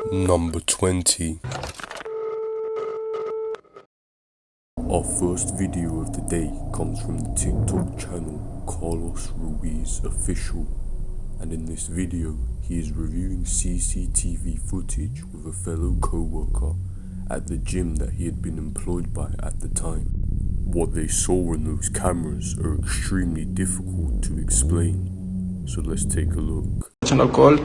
Number 20. Our first video of the day comes from the TikTok channel Carlos Ruiz Official, and in this video he is reviewing CCTV footage with a fellow co-worker at the gym that he had been employed by at the time. What they saw on those cameras are extremely difficult to explain, so let's take a look. Echando alcohol.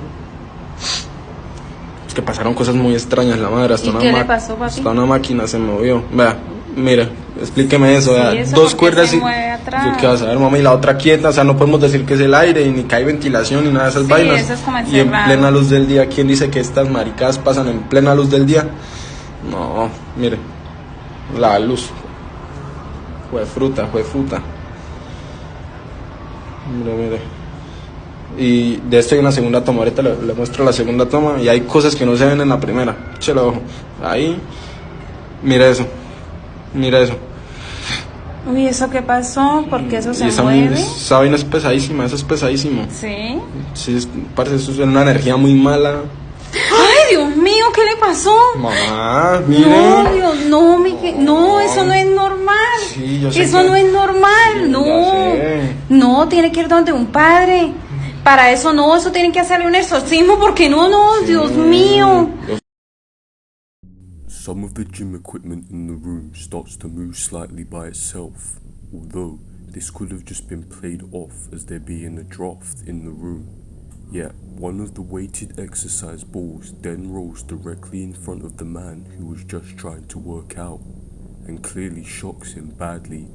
Es que pasaron cosas muy extrañas, la madre. Hasta ¿Y qué le pasó, papi? Hasta una máquina se movió. Vea, mire, explíqueme eso. Sí, eso dos cuerdas se y. mueve atrás. ¿Qué vas a ver, mamá? Y la otra quieta. O sea, no podemos decir que es el aire, ni que hay ventilación, ni nada de esas vainas. Eso es como y en plena luz del día, ¿quién dice que estas maricadas pasan en plena luz del día? No, mire, la luz. Fue fruta. Mire. Y de esto hay una segunda toma, ahorita le muestro la segunda toma y hay cosas que no se ven en la primera. Échale ojo. Ahí. Mira eso. Uy, ¿eso qué pasó? ¿Por qué eso se esa mueve? Esa vaina es pesadísima, eso es pesadísimo. ¿Sí? Sí, parece eso es una energía muy mala. ¡Ay, Dios mío! ¿Qué le pasó? Mamá, mire. No, Dios, no, eso no es normal. Sí, yo sé eso que... no es normal, sí, no. No, tiene que ir donde un padre. Para eso no, eso tienen que hacerle un exorcismo, porque no, sí, Dios mío. Some of the gym equipment in the room starts to move slightly by itself, although this could have just been played off as there being a draft in the room. Yet, one of the weighted exercise balls then rolls directly in front of the man who was just trying to work out, and clearly shocks him badly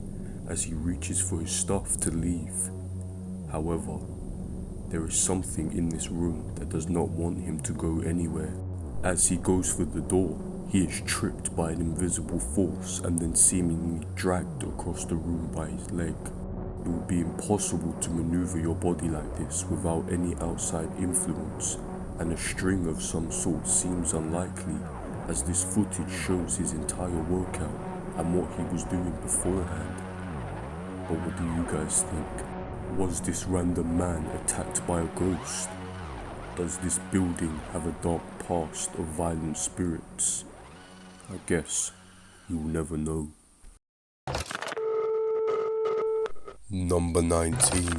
as he reaches for his stuff to leave. However, there is something in this room that does not want him to go anywhere. As he goes for the door, he is tripped by an invisible force and then seemingly dragged across the room by his leg. It would be impossible to maneuver your body like this without any outside influence, and a string of some sort seems unlikely, as this footage shows his entire workout and what he was doing beforehand. But what do you guys think? Was this random man attacked by a ghost? Does this building have a dark past of violent spirits? I guess you'll never know. Number 19.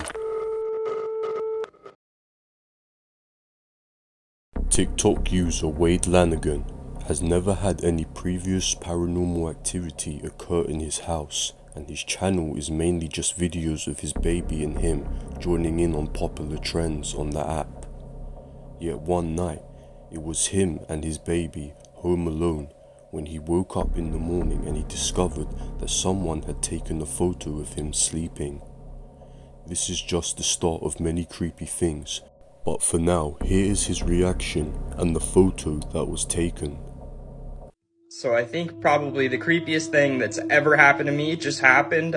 TikTok user Wade Lanigan has never had any previous paranormal activity occur in his house, and his channel is mainly just videos of his baby and him joining in on popular trends on the app. Yet one night, it was him and his baby home alone when he woke up in the morning and he discovered that someone had taken a photo of him sleeping. This is just the start of many creepy things, but for now, here is his reaction and the photo that was taken. So I think probably the creepiest thing that's ever happened to me just happened.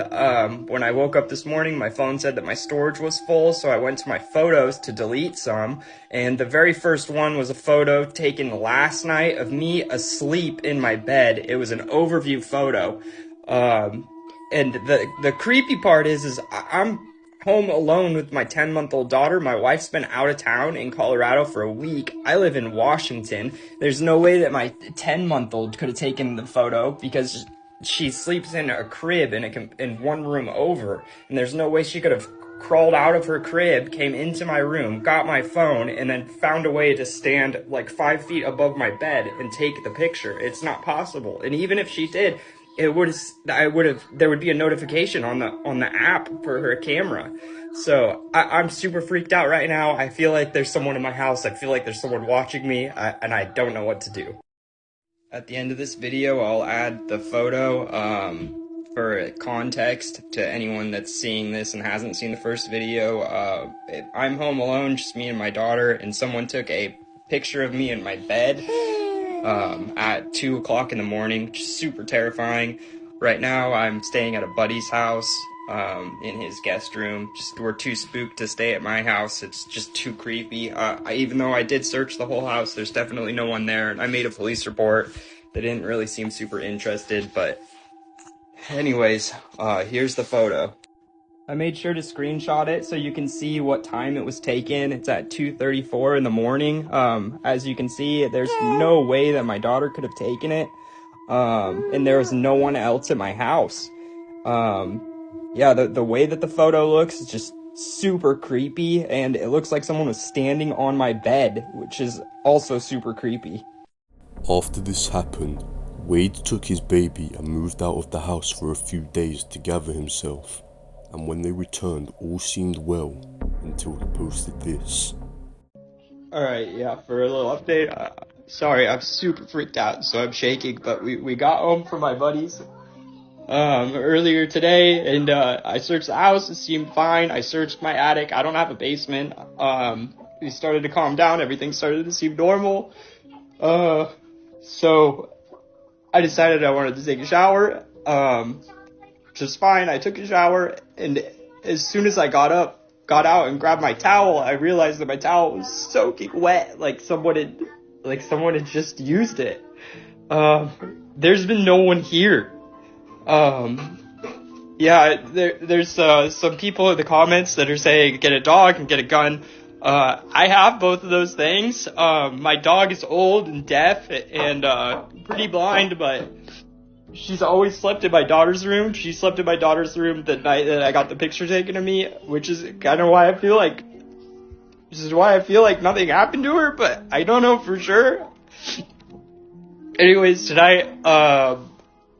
When I woke up this morning, my phone said that my storage was full, so I went to my photos to delete some, and the very first one was a photo taken last night of me asleep in my bed. It was an overview photo. And the creepy part is I'm home alone with my 10-month-old daughter. My wife's been out of town in Colorado for a week. I live in Washington. There's no way that my 10-month-old could have taken the photo because she sleeps in a crib in one room over, and there's no way she could have crawled out of her crib, came into my room, got my phone, and then found a way to stand like 5 feet above my bed and take the picture. It's not possible. And even if she did, there would be a notification on the app for her camera. So I'm super freaked out right now. I feel like there's someone in my house. I feel like there's someone watching me, and I don't know what to do. At the end of this video, I'll add the photo for context to anyone that's seeing this and hasn't seen the first video. I'm home alone, just me and my daughter, and someone took a picture of me in my bed at 2 o'clock in the morning. Just super terrifying. Right now I'm staying at a buddy's house in his guest room. We're too spooked to stay at my house. It's just too creepy. Even though I did search the whole house, there's definitely no one there, and I made a police report. They didn't really seem super interested, but anyways, here's the photo. I made sure to screenshot it so you can see what time it was taken. It's at 2:34 in the morning. As you can see, there's no way that my daughter could have taken it. And there was no one else at my house. Yeah, the way that the photo looks is just super creepy, and it looks like someone was standing on my bed, which is also super creepy. After this happened, Wade took his baby and moved out of the house for a few days to gather himself. And when they returned, all seemed well until he posted this. Alright, yeah, for a little update, sorry, I'm super freaked out, so I'm shaking, but we got home from my buddies, earlier today, and, I searched the house, it seemed fine. I searched my attic, I don't have a basement. We started to calm down, everything started to seem normal. So I decided I wanted to take a shower, which is fine. I took a shower, and as soon as I got out and grabbed my towel, I realized that my towel was soaking wet, like someone had just used it. There's been no one here. Yeah, there's some people in the comments that are saying get a dog and get a gun. I have both of those things. My dog is old and deaf and pretty blind, but she's always slept in my daughter's room. She slept in my daughter's room the night that I got the picture taken of me, which is kind of why I feel like nothing happened to her, but I don't know for sure. Anyways, tonight,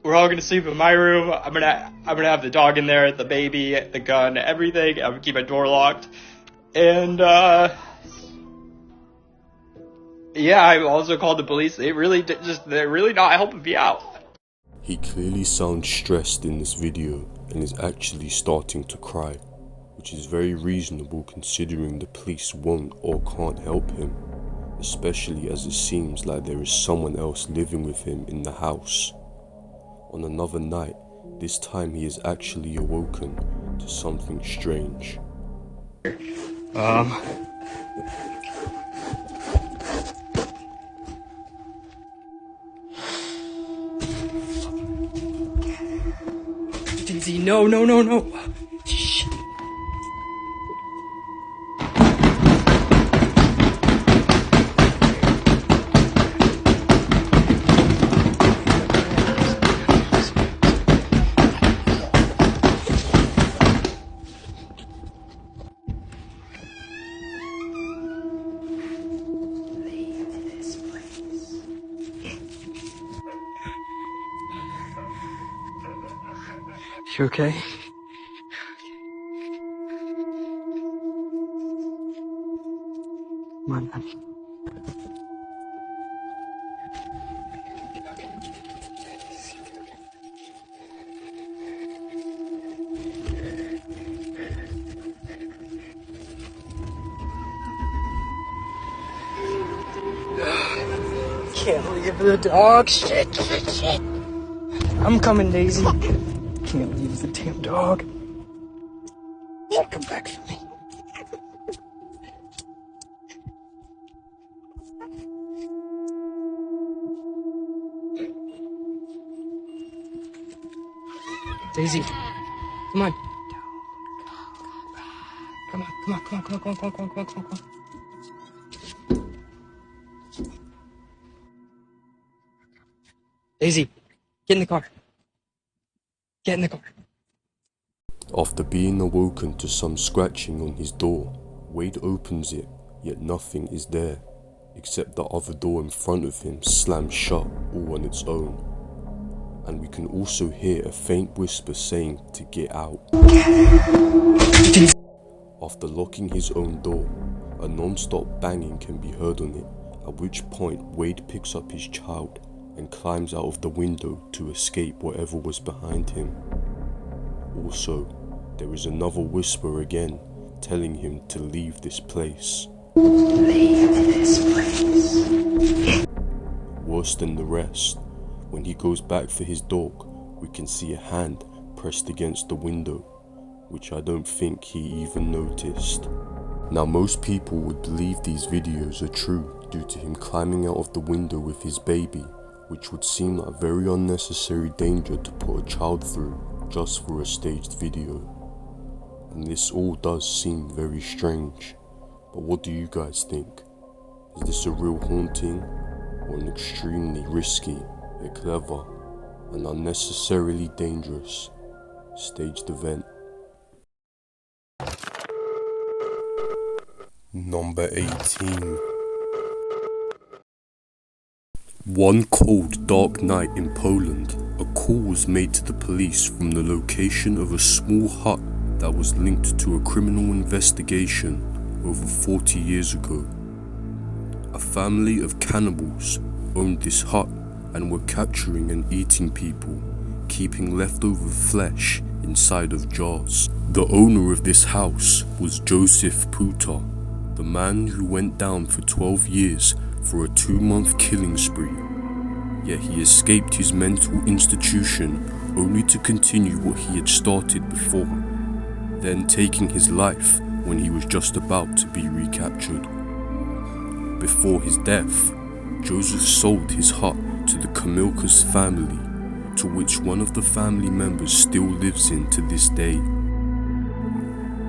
we're all gonna sleep in my room. I'm gonna have the dog in there, the baby, the gun, everything. I'm gonna keep my door locked. And, yeah, I also called the police. They're really not helping me out. He clearly sounds stressed in this video and is actually starting to cry, which is very reasonable considering the police won't or can't help him, especially as it seems like there is someone else living with him in the house. On another night, this time he is actually awoken to something strange. Daisy, no. Shh. You okay? Come on, honey. Can't leave the dog. Shit. I'm coming, Daisy. Can't leave the damn dog. Come back for me. Daisy, come on. Come on. Daisy, get in the car. Get in the car. After being awoken to some scratching on his door, Wade opens it, yet nothing is there, except the other door in front of him slams shut all on its own. And we can also hear a faint whisper saying to get out. After locking his own door, a non-stop banging can be heard on it, at which point Wade picks up his child and climbs out of the window to escape whatever was behind him. Also, there is another whisper again, telling him to leave this place. Leave this place. Worse than the rest, when he goes back for his dog, we can see a hand pressed against the window, which I don't think he even noticed. Now, most people would believe these videos are true due to him climbing out of the window with his baby, which would seem like very unnecessary danger to put a child through just for a staged video. and this all does seem very strange. But what do you guys think? Is this a real haunting, or an extremely risky, yet clever, and unnecessarily dangerous staged event? Number 18. One cold, dark night in Poland, a call was made to the police from the location of a small hut that was linked to a criminal investigation over 40 years ago. A family of cannibals owned this hut and were capturing and eating people, keeping leftover flesh inside of jars. The owner of this house was Joseph Puta, the man who went down for 12 years for a 2-month killing spree. Yet he escaped his mental institution only to continue what he had started before, then taking his life when he was just about to be recaptured. Before his death, Joseph sold his hut to the Kamilka's family, to which one of the family members still lives in to this day.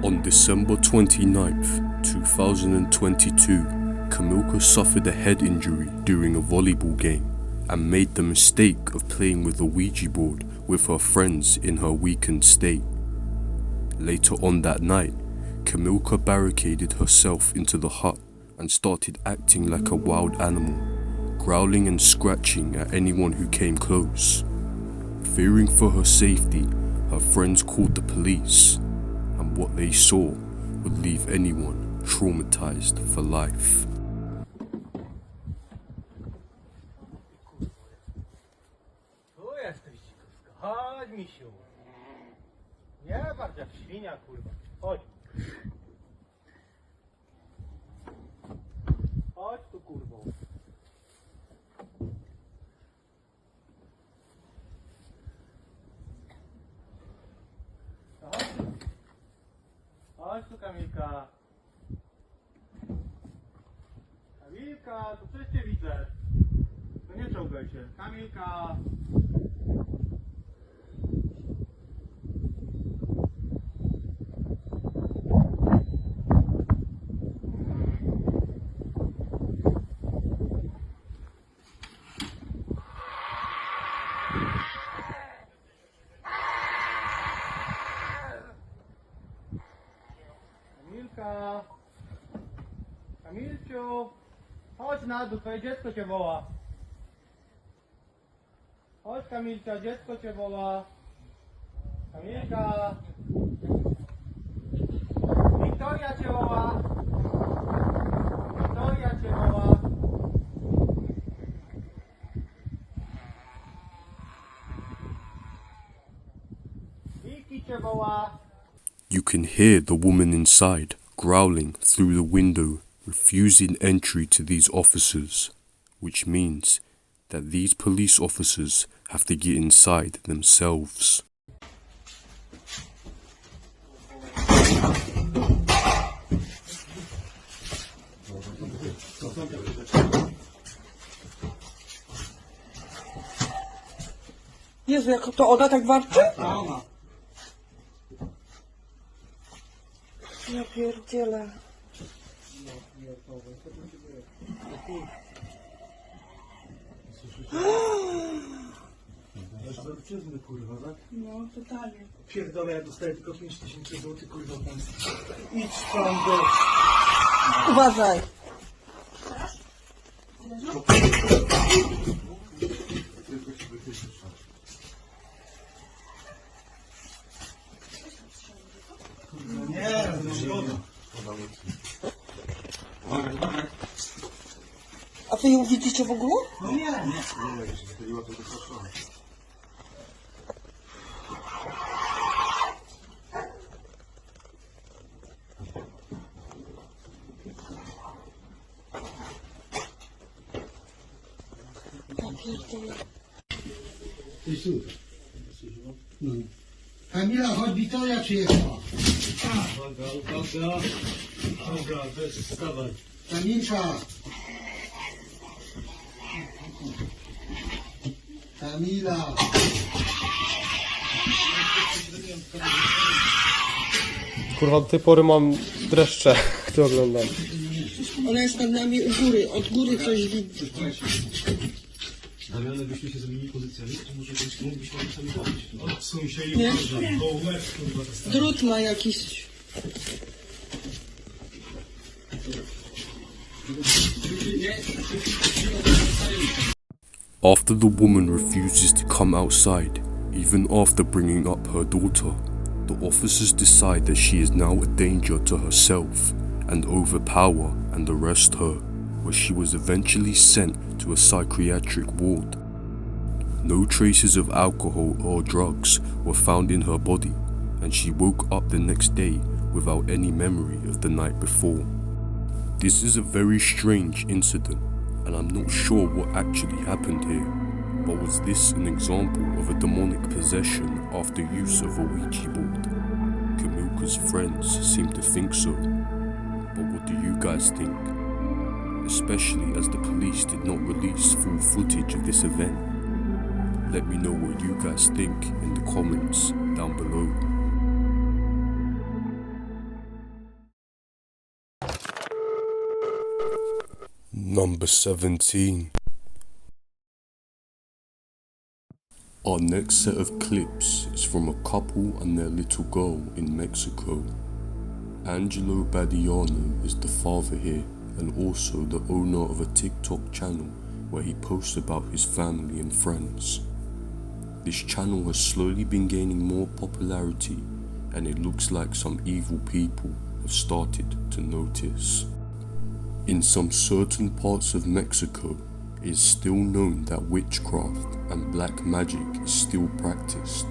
On December 29th, 2022, Kamilka suffered a head injury during a volleyball game and made the mistake of playing with a Ouija board with her friends in her weakened state. Later on that night, Kamilka barricaded herself into the hut and started acting like a wild animal, growling and scratching at anyone who came close. Fearing for her safety, her friends called the police, and what they saw would leave anyone traumatized for life. Chodź, misiu. Nie bardziej jak świnia, kurwa. Chodź. Chodź tu, kurwo. Chodź tu. Chodź tu, Kamilka. Kamilka, to coś cię widzę. To nie czołgaj się. Kamilka. Kamilka, Kamilciu, chodź na dół, twoje dziecko cię woła. Chodź, Kamilcia, dziecko cię woła. Kamilka. Wiktoria cię woła. Wiktoria cię woła. Wiki cię woła. You can hear the woman inside growling through the window, refusing entry to these officers, which means that these police officers have to get inside themselves. Jezu, jak to ona tak warczy? Ja pierdzielę. Exorcyzmy, kurwa, tak? No, totalnie. Pierdolę, ja dostaję tylko 5000 zł, kurwa, pensji. Idź pan do... Uważaj. Nie, no A wy ją widzicie w ogóle? no nie. Ja pierdolę. No. Kamila, chodź, Wiktoria przyjechała. Dobra, weź, wstawaj. Kamilka. Kamila. Kurwa, do tej pory mam dreszcze, jak to oglądam. Ona jest nad nami u góry, od góry coś widzi. Damian, byśmy się zamienili pozycjami, to może być moglibyśmy sami robić. Odsuń się i Nie? uważaj. O, łeb, kurwa. Drut ma jakiś. After the woman refuses to come outside, even after bringing up her daughter, the officers decide that she is now a danger to herself and overpower and arrest her, where she was eventually sent to a psychiatric ward. No traces of alcohol or drugs were found in her body, and she woke up the next day without any memory of the night before. This is a very strange incident, and I'm not sure what actually happened here, but was this an example of a demonic possession after use of a Ouija board? Kamilka's friends seem to think so, but what do you guys think? Especially as the police did not release full footage of this event. Let me know what you guys think in the comments down below. Number 17. Our next set of clips is from a couple and their little girl in Mexico. Angelo Badiano is the father here and also the owner of a TikTok channel where he posts about his family and friends. This channel has slowly been gaining more popularity, and it looks like some evil people have started to notice. In some certain parts of Mexico, it is still known that witchcraft and black magic is still practiced.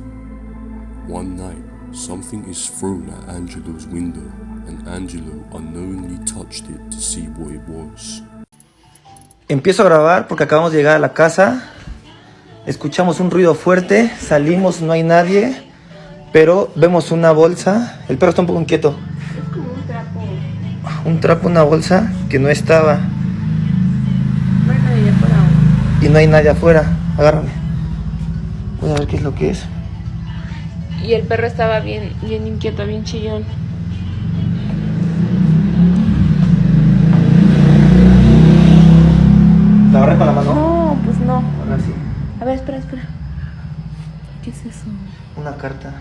One night, something is thrown at Angelo's window, and Angelo unknowingly touched it to see what it was. Empiezo a grabar porque acabamos de llegar a la casa. Escuchamos un ruido fuerte, salimos, no hay nadie, pero vemos una bolsa. El perro está un poco inquieto. Es como un trapo. Un trapo, una bolsa que no estaba. Bueno, y afuera. Y no hay nadie afuera. Agárrame. Voy a ver qué es lo que es. Y el perro estaba bien inquieto, bien chillón. ¿La agarré con la mano? No, pues no. Ahora sí. A ver, espera. ¿Qué es eso? Una carta.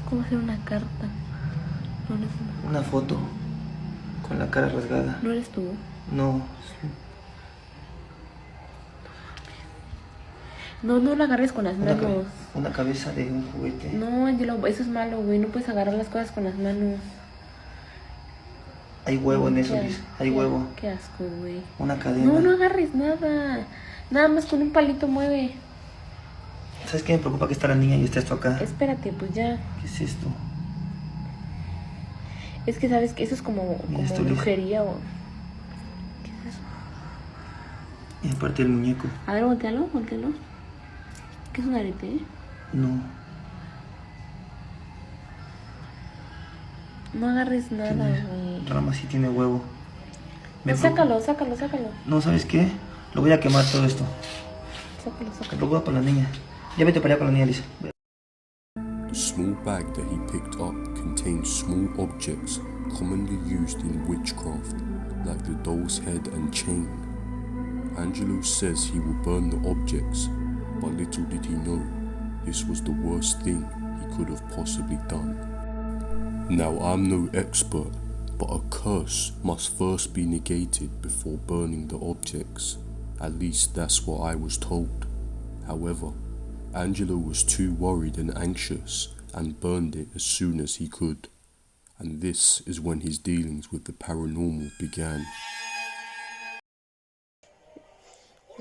¿Cómo hacer una carta? No eres Una foto. Con la cara rasgada. ¿No eres tú? No. No la agarres con las manos. Una cabeza de un juguete. No, Angelo, eso es malo, güey. No puedes agarrar las cosas con las manos. Hay huevo en eso, Liz. Hay huevo. Qué asco, güey. Una cadena. No agarres nada. Nada más con un palito mueve. ¿Sabes qué me preocupa que está la niña y está esto acá? Espérate, pues ya. ¿Qué es esto? Es que sabes que eso es como esto, Liz. brujería o... ¿Qué es eso? Y aparte el muñeco. A ver, voltealo. ¿Qué es un arete? No. No agarres nada, güey. Rama sí tiene huevo. No, sácalo. No, ¿sabes qué? Lo voy a quemar todo esto. Sácalo. Lo voy a por la niña. Ya vete para allá con la niña, Lisa. The small bag that he picked up contained small objects commonly used in witchcraft, like the doll's head and chain. Angelo says he will burn the objects, but little did he know, this was the worst thing he could have possibly done. Now I'm no expert, but a curse must first be negated before burning the objects. At least that's what I was told. However, Angelo was too worried and anxious and burned it as soon as he could. And this is when his dealings with the paranormal began.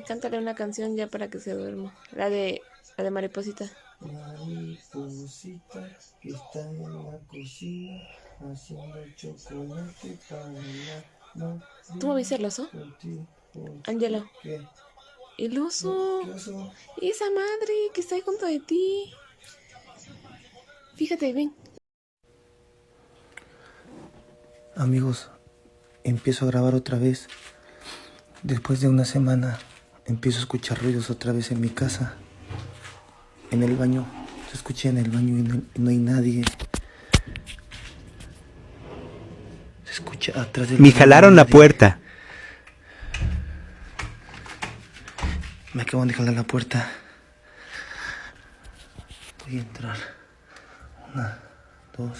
Cántale una canción ya para que se duerma. La de Mariposita. Mariposita que está en la cocina haciendo chocolate para la... ¿Tú me viste el oso? Angelo. ¿Qué? El oso. ¿Qué oso? Esa madre que está ahí junto de ti. Fíjate, ven. Amigos, empiezo a grabar otra vez. Después de una semana empiezo a escuchar ruidos otra vez en mi casa. En el baño. Se escucha en el baño y no hay nadie. escucha atrás del Me baño, jalaron la nadie. puerta. Me acaban de jalar la puerta. Voy a entrar. 1, 2,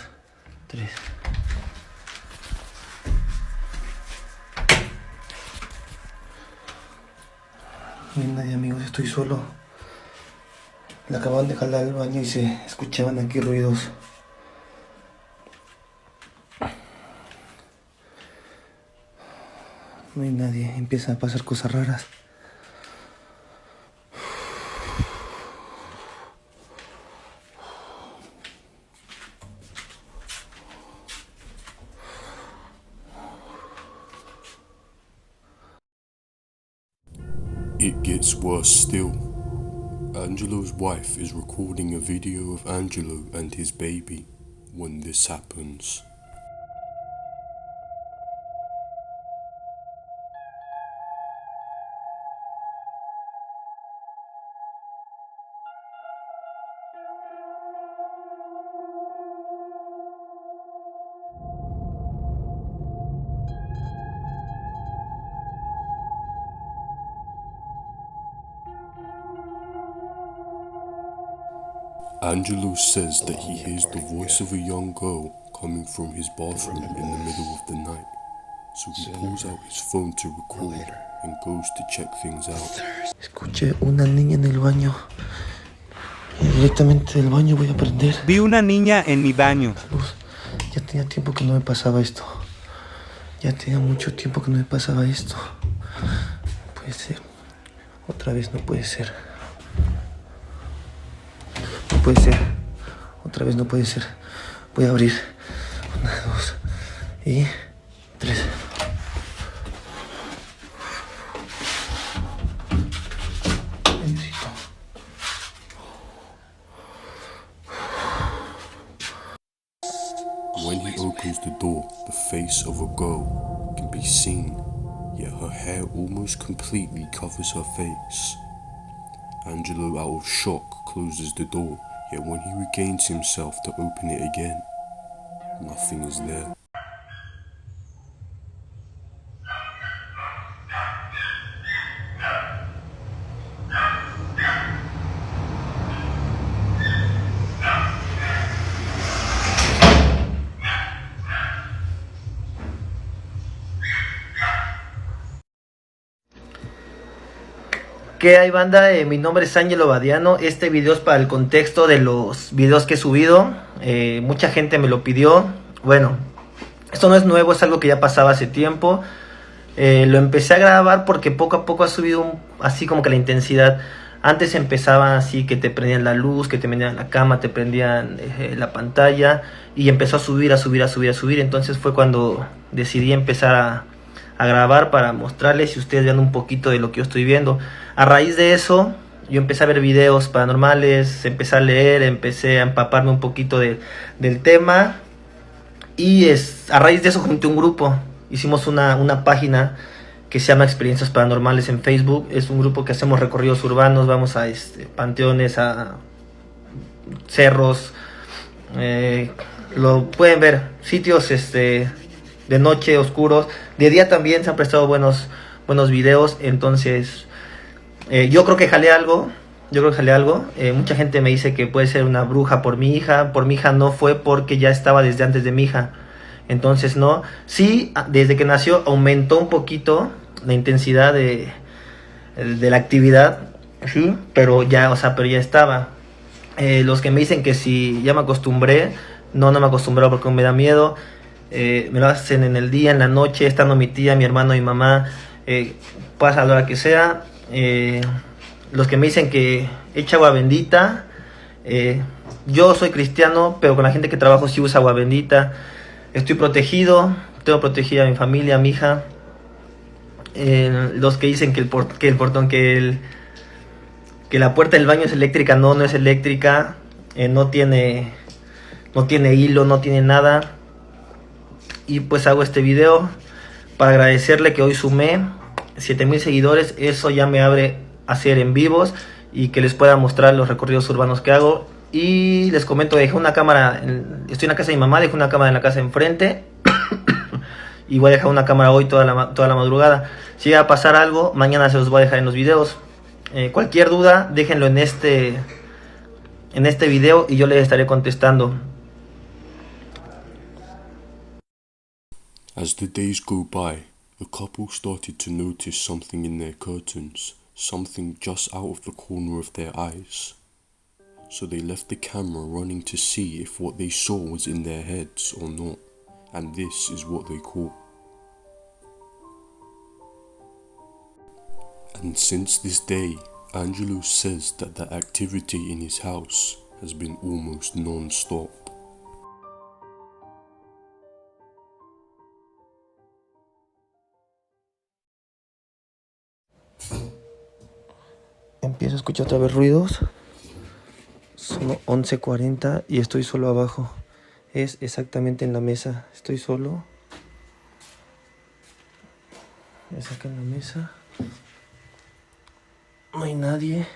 3. No hay nadie, amigos, estoy solo. Le acaban de jalar el baño y se escuchaban aquí ruidos. No hay nadie, empiezan a pasar cosas raras. It gets worse still. Angelo's wife is recording a video of Angelo and his baby when this happens. Angelo says that he hears the voice of a young girl coming from his bathroom in the middle of the night, so he pulls out his phone to record and goes to check things out. Escuché una niña en el baño. Y directamente del baño voy a prender Vi una niña en mi baño. la luz. Ya tenía tiempo que no me pasaba esto. Ya tenía mucho tiempo que no me pasaba esto. No puede ser. Otra vez no puede ser. No puede ser. Otra vez no puede ser. Voy a abrir. 1, 2 y 3. Necesito. When he opens the door, the face of a girl can be seen, yet her hair almost completely covers her face. Angelo, out of shock, closes the door, yet when he regains himself to open it again, nothing is there. ¿Qué hay, banda? Mi nombre es Ángelo Badiano. Este video es para el contexto de los videos que he subido. Mucha gente me lo pidió. Bueno, esto no es nuevo, es algo que ya pasaba hace tiempo. Lo empecé a grabar porque poco a poco ha subido así como que la intensidad. Antes empezaba así que te prendían la luz, que te prendían la cama, te prendían la pantalla. Y empezó a subir, a subir, a subir, a subir. Entonces fue cuando decidí empezar a grabar para mostrarles y ustedes vean un poquito de lo que yo estoy viendo. A raíz de eso, yo empecé a ver videos paranormales, empecé a leer, empecé a empaparme un poquito del tema. Y a raíz de eso junté un grupo. Hicimos una página que se llama Experiencias Paranormales en Facebook. Es un grupo que hacemos recorridos urbanos, vamos a panteones, a cerros. Lo pueden ver, sitios de noche, oscuros. De día también se han prestado buenos videos. Entonces yo creo que jalé algo. Mucha gente me dice que puede ser una bruja por mi hija. Por mi hija no fue, porque ya estaba desde antes de mi hija. Entonces no. Sí, desde que nació aumentó un poquito la intensidad de la actividad. Sí, pero ya estaba. Los que me dicen que si ya me acostumbré, no me acostumbré porque me da miedo. Me lo hacen en el día, en la noche, estando mi tía, mi hermano, mi mamá, pasa a la hora que sea. Los que me dicen que echa agua bendita, yo soy cristiano, pero con la gente que trabajo sí usa agua bendita. Estoy protegido, tengo protegida a mi familia, a mi hija. Los que dicen que la puerta del baño es eléctrica, no es eléctrica. No tiene hilo, no tiene nada. Y pues hago este video para agradecerle que hoy sumé 7,000 seguidores. Eso ya me abre a hacer en vivos y que les pueda mostrar los recorridos urbanos que hago. Y les comento, dejé una cámara, estoy en la casa de mi mamá, dejé una cámara en la casa de enfrente. y voy a dejar una cámara hoy toda la madrugada. Si llega a pasar algo, mañana se los voy a dejar en los videos. Cualquier duda, déjenlo en este video y yo les estaré contestando. As the days go by, the couple started to notice something in their curtains, something just out of the corner of their eyes. So they left the camera running to see if what they saw was in their heads or not, and this is what they caught. And since this day, Angelo says that the activity in his house has been almost non-stop. Empiezo a escuchar otra vez ruidos. Son 11:40 y estoy solo abajo. Es exactamente en la mesa. Estoy solo. Es acá en la mesa. No hay nadie.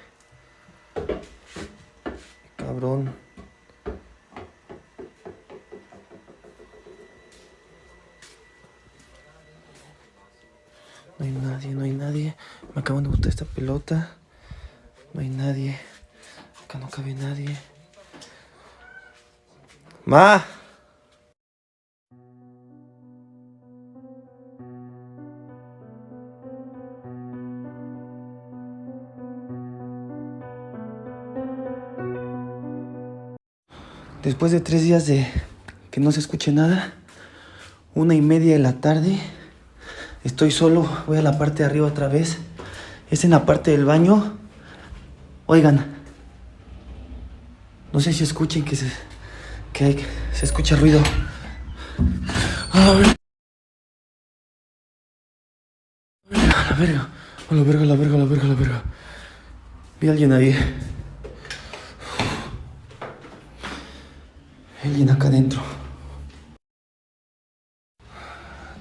Cabrón. No hay nadie, no hay nadie. Me acaban de botar esta pelota. No hay nadie. Acá no cabe nadie. ¡Ma! Después de 3 días de que no se escuche nada, 1:30 de la tarde, estoy solo. Voy a la parte de arriba otra vez. Es en la parte del baño. Oigan, no sé si escuchen que se escucha ruido. A ver. A la verga, a la verga, a la verga, a la verga, a la verga. Vi a alguien ahí. Alguien acá adentro.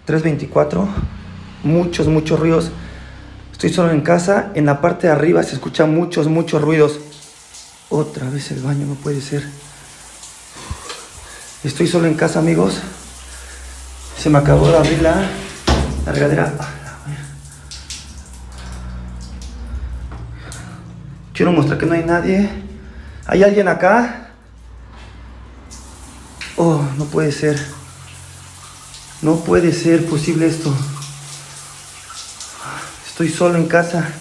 3:24. Muchos ruidos. Estoy solo en casa. En la parte de arriba se escuchan muchos ruidos. Otra vez el baño, no puede ser. Estoy solo en casa, amigos. Se me acabó de abrir la regadera. Quiero mostrar que no hay nadie. ¿Hay alguien acá? Oh, no puede ser. No puede ser posible esto. Estoy solo en casa.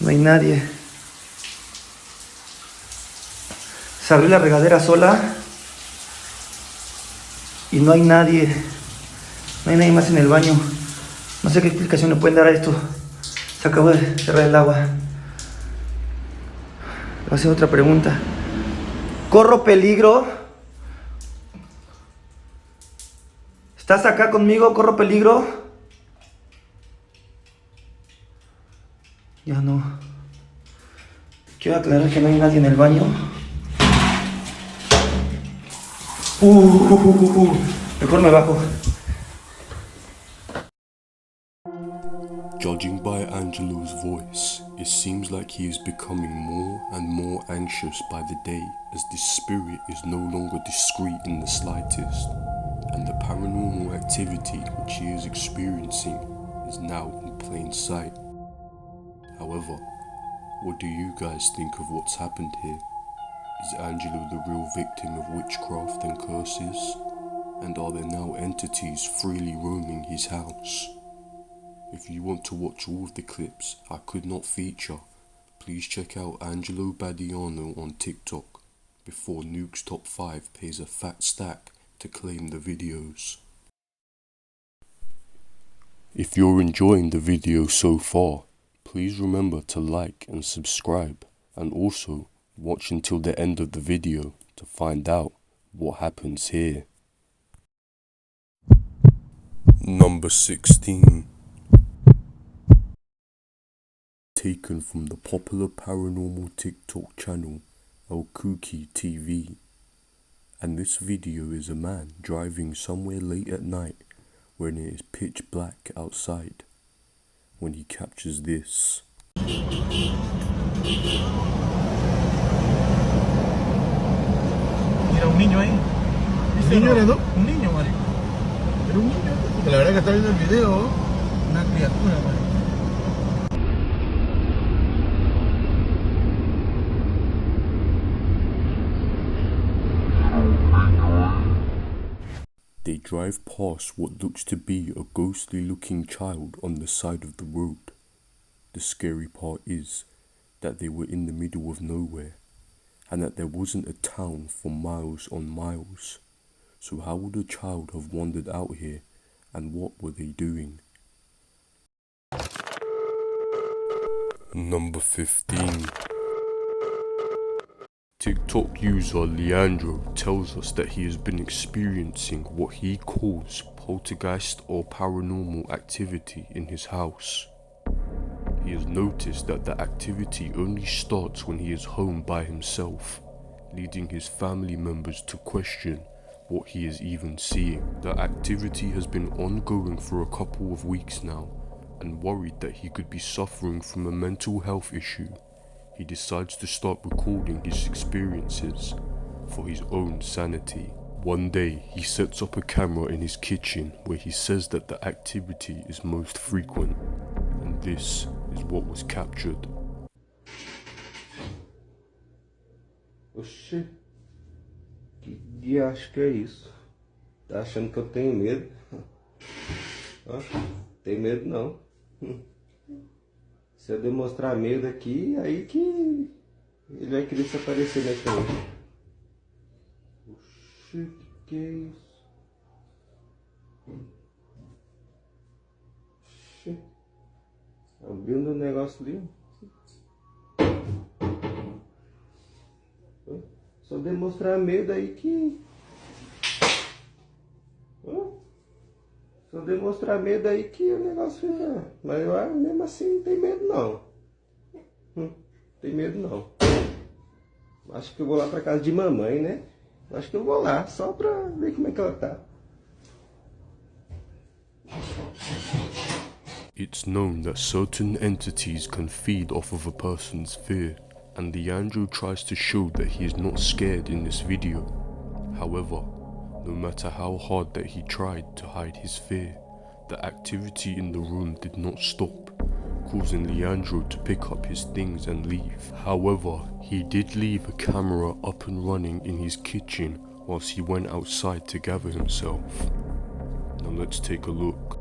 No hay nadie. Se abrió la regadera sola. Y no hay nadie. No hay nadie más en el baño. No sé qué explicación le pueden dar a esto. Se acabó de cerrar el agua. Voy a hacer otra pregunta. ¿Corro peligro? ¿Estás acá conmigo? ¿Corro peligro? Ya no. Quiero aclarar que no hay nadie en el baño. Mejor me bajo. Judging by Angelo's voice, it seems like he is becoming more and more anxious by the day as this spirit is no longer discreet in the slightest, and the paranormal activity which he is experiencing is now in plain sight. However, what do you guys think of what's happened here? Is Angelo the real victim of witchcraft and curses? And are there now entities freely roaming his house? If you want to watch all of the clips I could not feature, please check out Angelo Badiano on TikTok before Nuke's Top 5 pays a fat stack to claim the videos. If you're enjoying the video so far, please remember to like and subscribe, and also watch until the end of the video to find out what happens here. Number 16. Taken from the popular paranormal TikTok channel El Kooky TV. And this video is a man driving somewhere late at night when it is pitch black outside, when he captures this. Mira un niño ahí. ¿Un niño era, no? Un niño, marico. Un niño, porque la verdad que está viendo el video, una criatura, man. They drive past what looks to be a ghostly looking child on the side of the road. The scary part is that they were in the middle of nowhere and that there wasn't a town for miles on miles. So how would a child have wandered out here, and what were they doing? Number 15. TikTok user Leandro tells us that he has been experiencing what he calls poltergeist or paranormal activity in his house. He has noticed that the activity only starts when he is home by himself, leading his family members to question what he is even seeing. The activity has been ongoing for a couple of weeks now, and worried that he could be suffering from a mental health issue, he decides to start recording his experiences for his own sanity. One day, he sets up a camera in his kitchen where he says that the activity is most frequent, and this is what was captured. Oxê, que diacho que é isso? Tá achando que eu tenho medo? Ó, tem medo não. Se eu demonstrar medo aqui, aí que ele vai querer se aparecer na frente. Oxê, que é isso? Oxê, abrindo um negócio ali. Só demonstrar medo aí que... Só demonstrar medo aí que o negócio fica... Mas eu mesmo assim não tem medo não. Tem medo não. Acho que eu vou lá pra casa de mamãe, né? Acho que eu vou lá, só pra ver como é que ela tá. It's known that certain entities can feed off of a person's fear, and Leandro tries to show that he is not scared in this video. However, no matter how hard that he tried to hide his fear, the activity in the room did not stop, causing Leandro to pick up his things and leave. However, he did leave a camera up and running in his kitchen whilst he went outside to gather himself. Now let's take a look.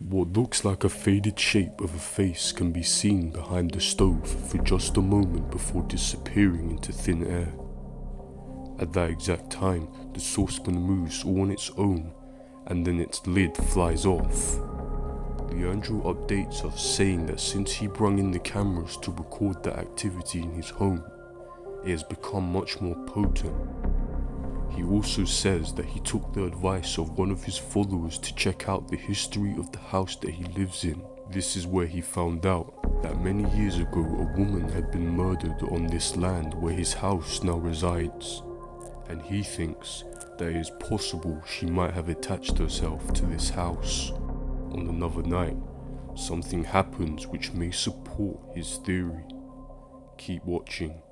What looks like a faded shape of a face can be seen behind the stove for just a moment before disappearing into thin air. At that exact time, the saucepan moves all on its own, and then its lid flies off. Leandro updates us saying that since he brought in the cameras to record the activity in his home, it has become much more potent. He also says that he took the advice of one of his followers to check out the history of the house that he lives in. This is where he found out that many years ago a woman had been murdered on this land where his house now resides, and he thinks that it is possible she might have attached herself to this house. On another night, something happens which may support his theory. Keep watching.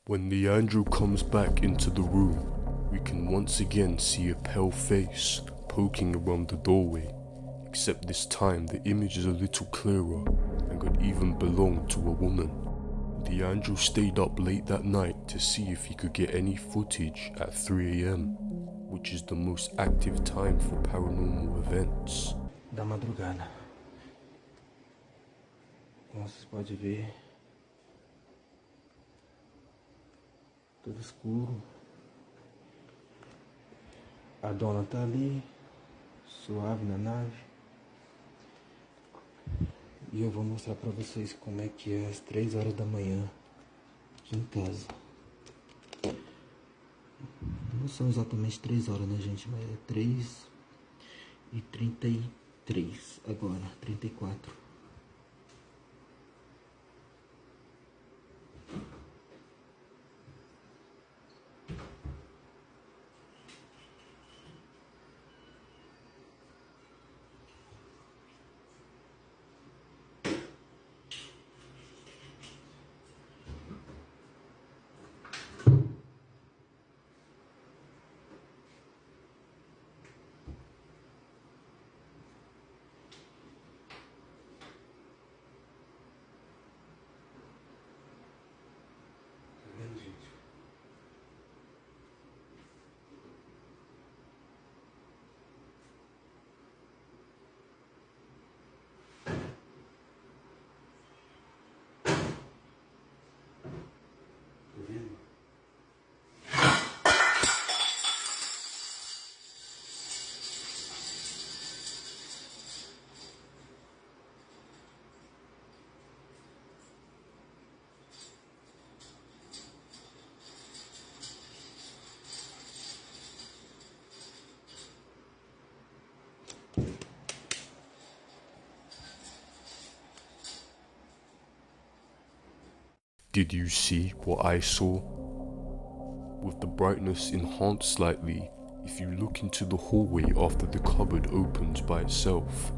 When Leandro comes back into the room, we can once again see a pale face poking around the doorway. except this time the image is a little clearer and could even belong to a woman. Leandro stayed up late that night to see if he could get any footage at 3 AM, which is the most active time for paranormal events. Da madrugada. Como vocês podem ver, tudo escuro. A dona tá ali, suave na nave. E eu vou mostrar pra vocês como é que é às 3 horas da manhã aqui em casa. Não são exatamente 3 horas, né, gente? Mas é 3h33 agora, 34. Did you see what I saw? With the brightness enhanced slightly, if you look into the hallway after the cupboard opens by itself,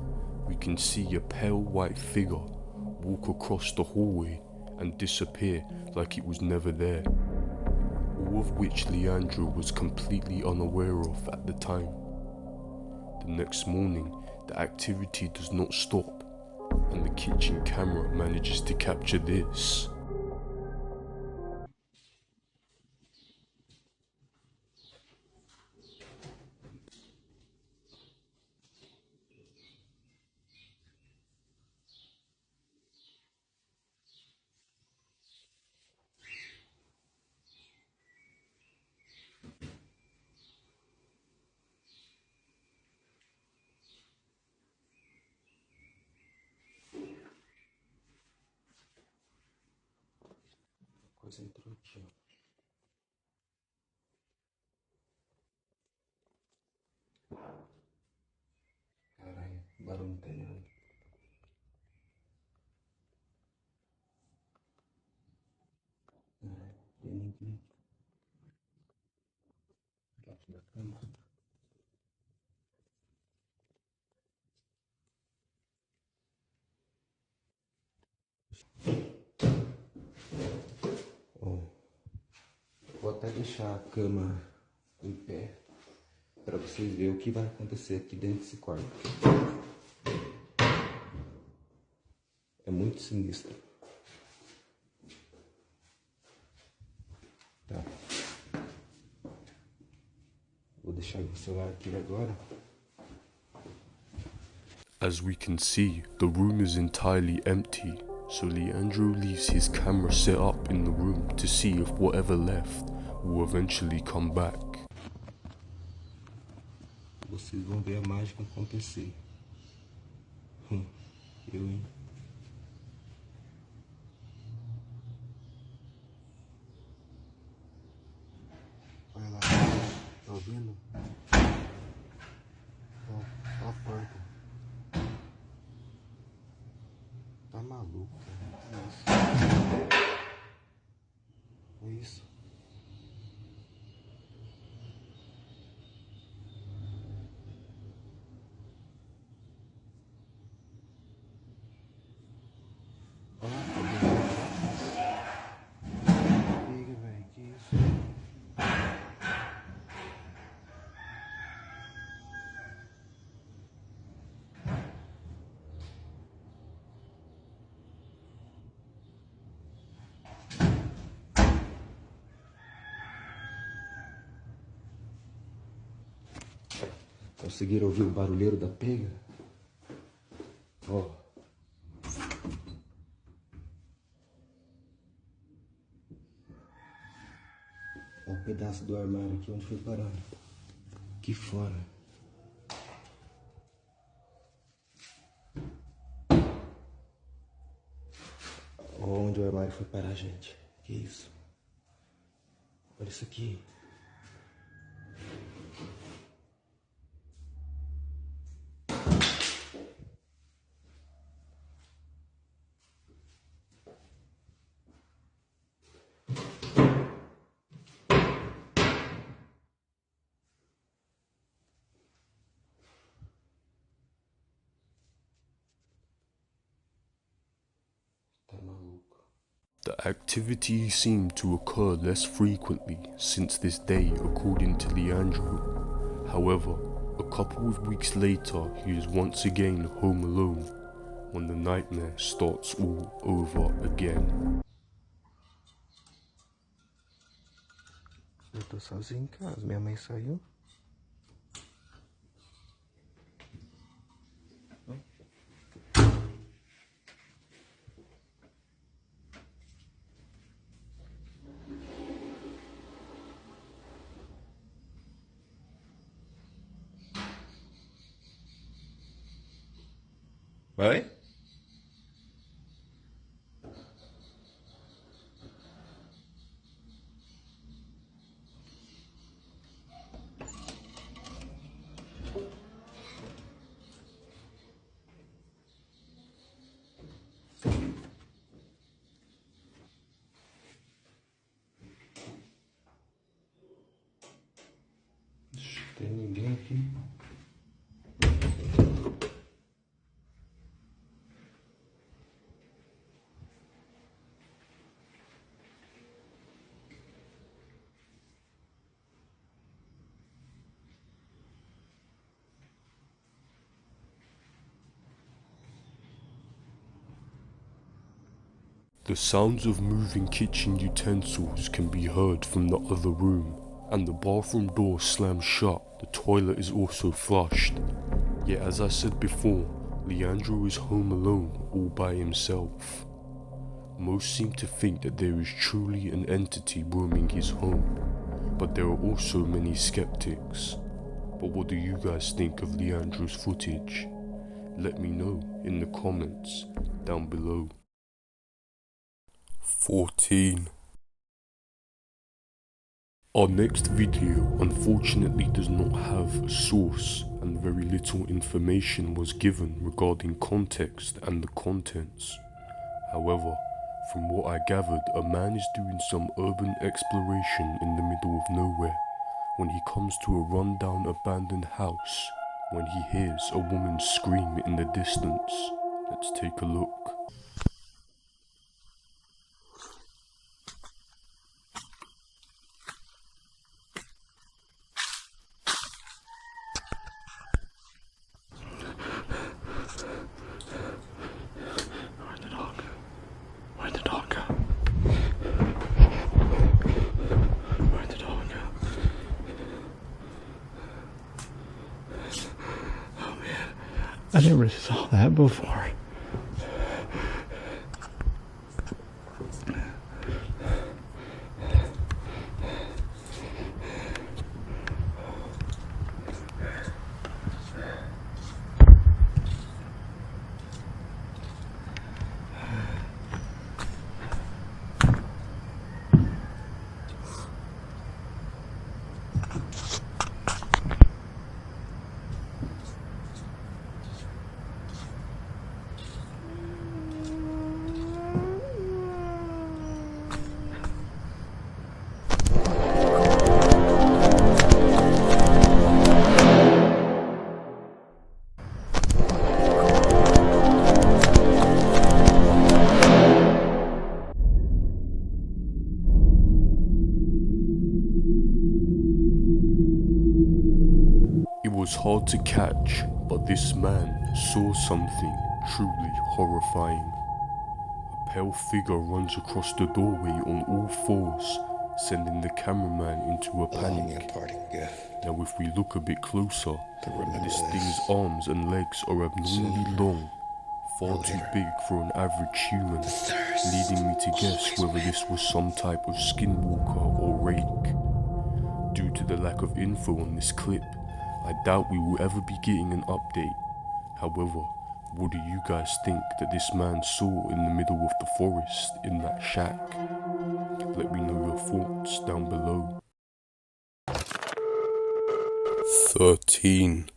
we can see a pale white figure walk across the hallway and disappear like it was never there, all of which Leandro was completely unaware of at the time. The next morning, the activity does not stop, and the kitchen camera manages to capture this. Coisa entrou aqui, ó. Caralho, barulho telhando. Tem ninguém. Aqui na cama. Vou até deixar a cama em pé para vocês verem o que vai acontecer aqui dentro desse quarto. É muito sinistro. Tá. Vou deixar o celular aqui agora. As we can see, the room is entirely empty, so Leandro leaves his camera set up in the room to see if whatever left will eventually come back. Vocês vão ver a mágica acontecer. Eu, hein? Olha lá, tá ouvindo? Ó a porta. Tá maluco, cara. É isso. Ó, liga, velho, que isso? conseguiram ouvir o barulheiro da pega? Ó. Um pedaço do armário aqui onde foi parar. Aqui fora. Onde o armário foi parar, gente? Que isso? Olha isso aqui. The activity seemed to occur less frequently since this day, according to Leandro. However, a couple of weeks later, he is once again home alone when the nightmare starts all over again. Eu tô sozinho em casa, minha mãe saiu. Vai? Tem ninguém aqui. The sounds of moving kitchen utensils can be heard from the other room, and the bathroom door slams shut. The toilet is also flushed. Yet as I said before, Leandro is home alone all by himself. Most seem to think that there is truly an entity roaming his home, but there are also many skeptics. But what do you guys think of Leandro's footage? Let me know in the comments down below. 14. Our next video unfortunately does not have a source, and very little information was given regarding context and the contents. However, from what I gathered, a man is doing some urban exploration in the middle of nowhere when he comes to a rundown abandoned house when he hears a woman scream in the distance. Let's take a look. I never saw that before. It was hard to catch, but this man saw something truly horrifying. A pale figure runs across the doorway on all fours, sending the cameraman into a panic. Now if we look a bit closer, this thing's arms and legs are abnormally long, far too big for an average human, leading me to guess whether this was some type of skinwalker or rake. Due to the lack of info on this clip, I doubt we will ever be getting an update. However, what do you guys think that this man saw in the middle of the forest in that shack? Let me know your thoughts down below. 13.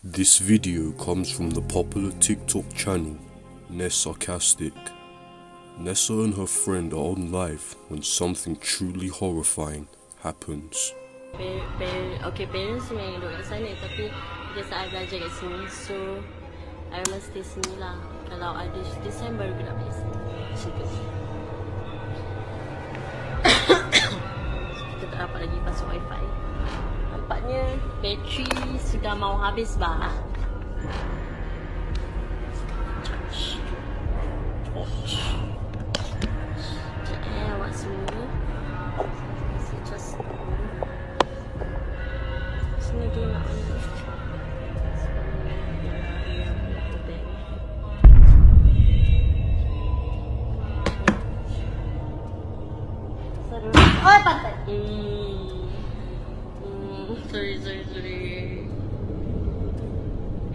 This video comes from the popular TikTok channel Sarcastic. Nessa and her friend are on live when something truly horrifying happens. Okay, parents memang duduk kat sana tapi bila saat belajar kat sini, so I memang stay sini lah. Kalau ada this time baru nak balik sini. Macam tu. Kita tak dapat lagi pasang wifi. Nampaknya bateri sudah mau habis bah. Awak semua just sini dia nak oh, pantat. Sorry.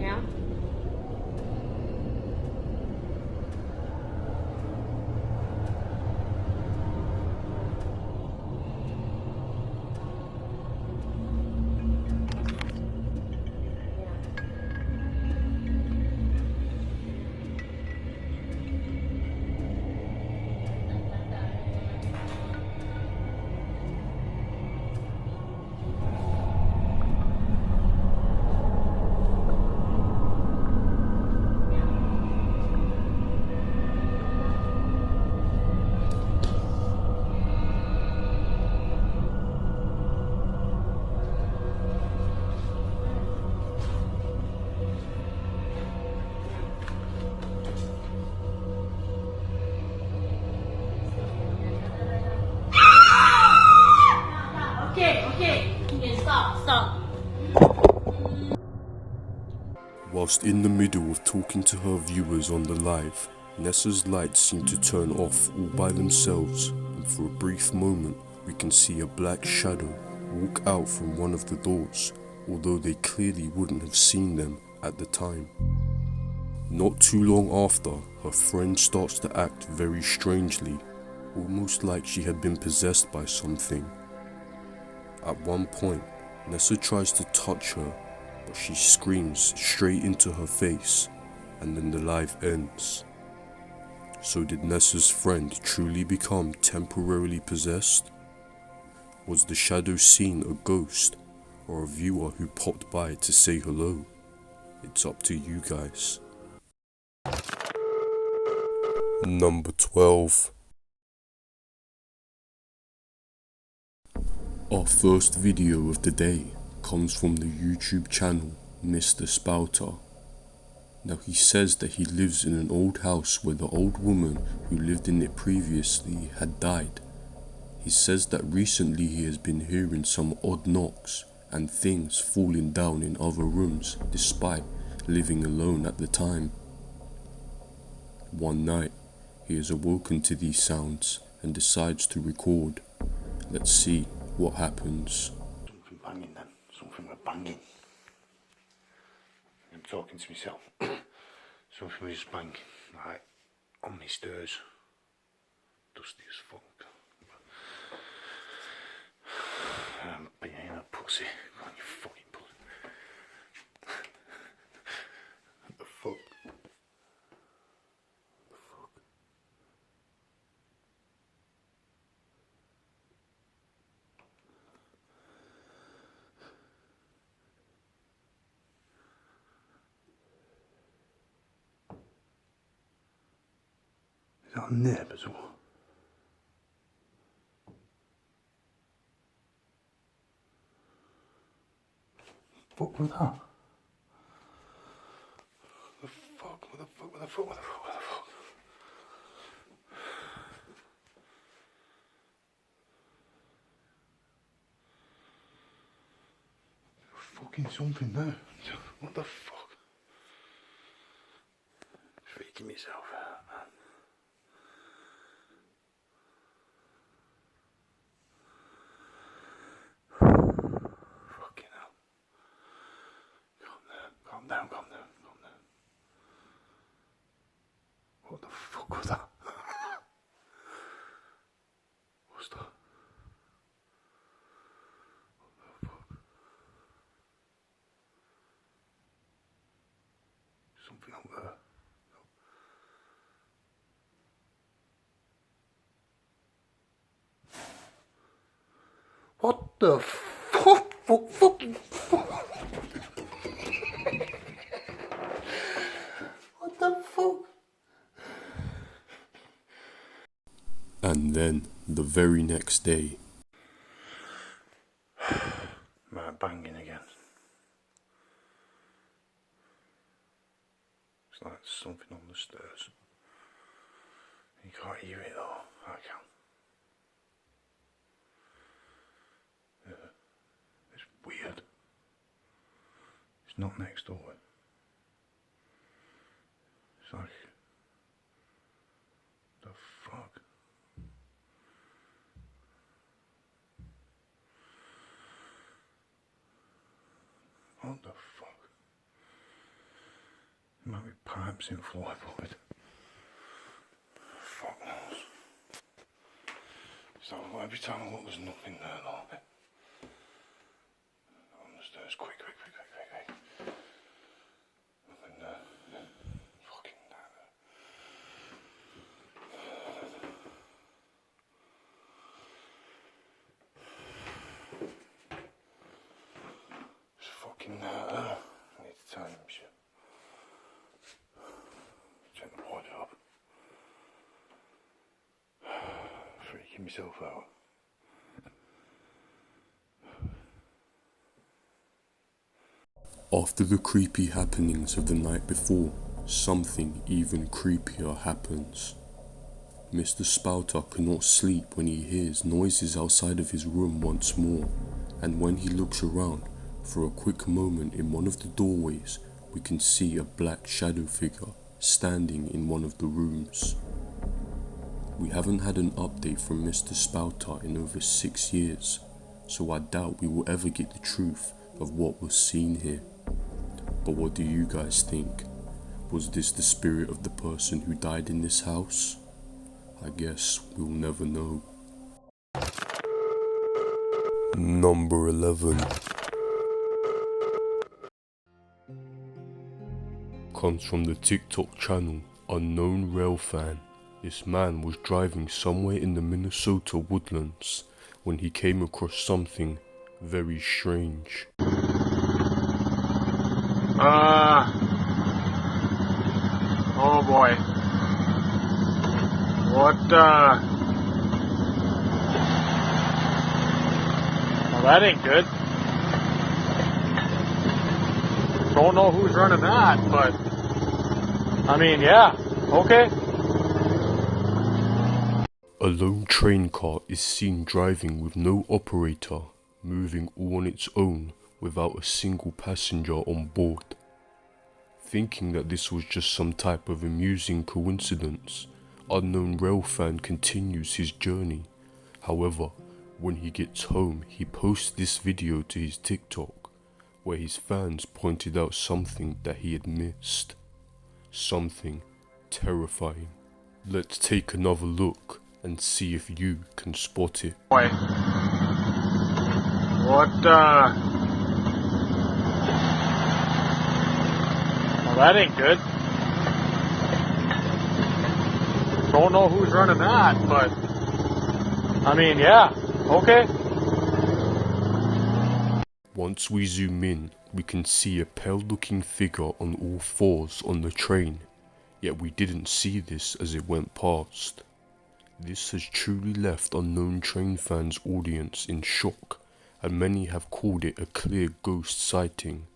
Yeah. Okay, stop. Whilst in the middle of talking to her viewers on the live, Nessa's lights seem to turn off all by themselves, and for a brief moment we can see a black shadow walk out from one of the doors, although they clearly wouldn't have seen them at the time. Not too long after, her friend starts to act very strangely, almost like she had been possessed by something. At one point, Nessa tries to touch her, but she screams straight into her face, and then the live ends. So did Nessa's friend truly become temporarily possessed? Was the shadow seen a ghost, or a viewer who popped by to say hello? It's up to you guys. Number 12. Our first video of the day comes from the YouTube channel Mr. Spouter. Now he says that he lives in an old house where the old woman who lived in it previously had died. He says that recently he has been hearing some odd knocks and things falling down in other rooms despite living alone at the time. One night, he is awoken to these sounds and decides to record. Let's see what happens. Something banging then, something was banging. I'm talking to myself. Something was banging, like on my stairs. Dusty as fuck. Being a pussy, on you fucking pussy. What the fuck? Is that a nib as well? What was that? What the fuck? fucking something there. What the fuck? Freaking myself out, man. Fucking hell. Calm down. What the fuck was that? What's that? What the fuck? Something up there. What the fuck? Fucking fuck. What the fuck? And then, the very next day, Right, banging again. It's like something on the stairs. You can't hear it though. I can. Yeah. It's weird. It's not next door. It's like, the fuck? What the fuck? There might be pipes in floorboard. Fuck knows. So every time I look, there's nothing there though. On the stairs, quick. Nothing there. Fucking there. It's fucking there. I need to tell him shit. Check the wardrobe. Freaking myself out. after the creepy happenings of the night before, something even creepier happens. Mr. Spouter cannot sleep when he hears noises outside of his room once more, and when he looks around, for a quick moment in one of the doorways, we can see a black shadow figure standing in one of the rooms. We haven't had an update from Mr. Spouter in over 6 years, so I doubt we will ever get the truth of what was seen here. But what do you guys think? Was this the spirit of the person who died in this house? I guess we'll never know. Number 11. Comes from the TikTok channel Unknown Rail Fan. This man was driving somewhere in the Minnesota woodlands when he came across something very strange. Oh boy. Well, that ain't good. Don't know who's running that, but I mean, yeah, okay. A lone train car is seen driving with no operator, moving all on its own without a single passenger on board. Thinking that this was just some type of amusing coincidence, Unknown Rail Fan continues his journey. However, when he gets home, he posts this video to his TikTok, where his fans pointed out something that he had missed. Something terrifying. Let's take another look and see if you can spot it. Boy. Well, that ain't good. Don't know who's running that, but I mean, yeah, okay. Once we zoom in, we can see a pale-looking figure on all fours on the train, yet we didn't see this as it went past. This has truly left Unknown Train Fans' audience in shock, and many have called it a clear ghost sighting.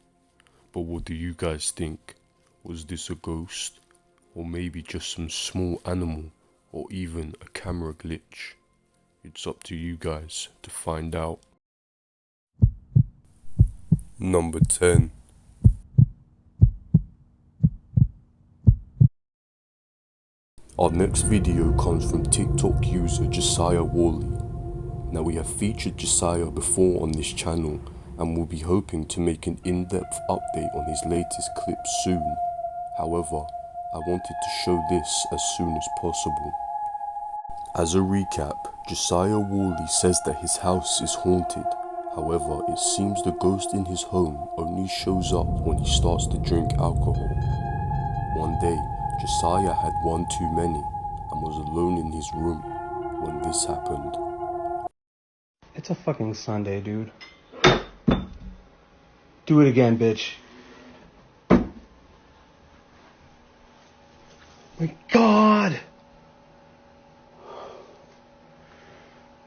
But what do you guys think? Was this a ghost? Or maybe just some small animal, or even a camera glitch? It's up to you guys to find out. Number 10. Our next video comes from TikTok user Josiah Worley. Now we have featured Josiah before on this channel and will be hoping to make an in-depth update on his latest clip soon. However, I wanted to show this as soon as possible. As a recap, Josiah Worley says that his house is haunted. However, it seems the ghost in his home only shows up when he starts to drink alcohol. One day, Josiah had one too many and was alone in his room when this happened. It's a fucking Sunday, dude. Do it again, bitch. My God!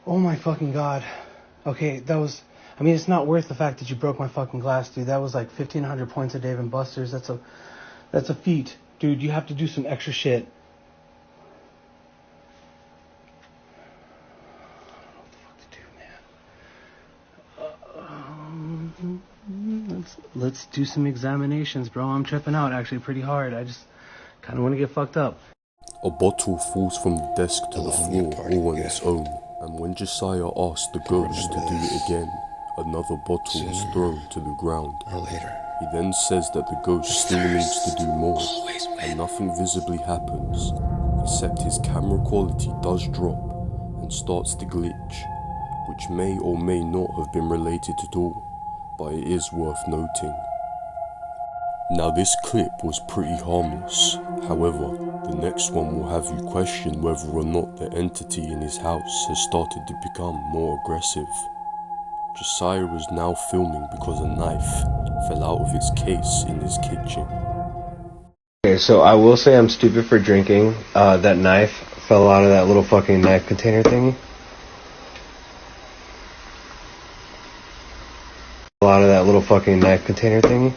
Oh my fucking God. Okay, that was... I mean, it's not worth the fact that you broke my fucking glass, dude. That was like 1,500 points a Dave & Buster's. That's a feat. Dude, you have to do some extra shit. I don't know what the fuck to do, man. Let's do some examinations, bro. I'm tripping out actually pretty hard. I just kind of want to get fucked up. A bottle falls from the desk to the floor all on its own, and when Josiah asks the ghost to do it again, another bottle is thrown to the ground. He then says that the ghost still needs to do more, and nothing visibly happens, except his camera quality does drop and starts to glitch, which may or may not have been related at all, but it is worth noting. Now this clip was pretty harmless, however, the next one will have you question whether or not the entity in his house has started to become more aggressive. Josiah is now filming because a knife fell out of its case in his kitchen. Okay, so I will say I'm stupid for drinking. That knife fell out of that little fucking knife container thingy. Fell out of that little fucking knife container thingy.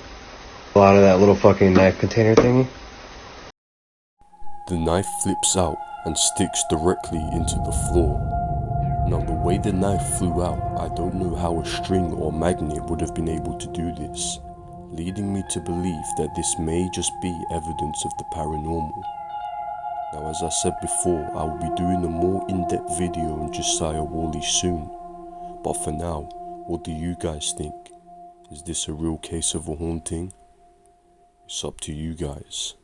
Fell out of that little fucking knife container thingy. The knife flips out and sticks directly into the floor. Now the way the knife flew out, I don't know how a string or magnet would have been able to do this, leading me to believe that this may just be evidence of the paranormal. Now as I said before, I will be doing a more in-depth video on Josiah Worley soon, but for now, what do you guys think? Is this a real case of a haunting? It's up to you guys.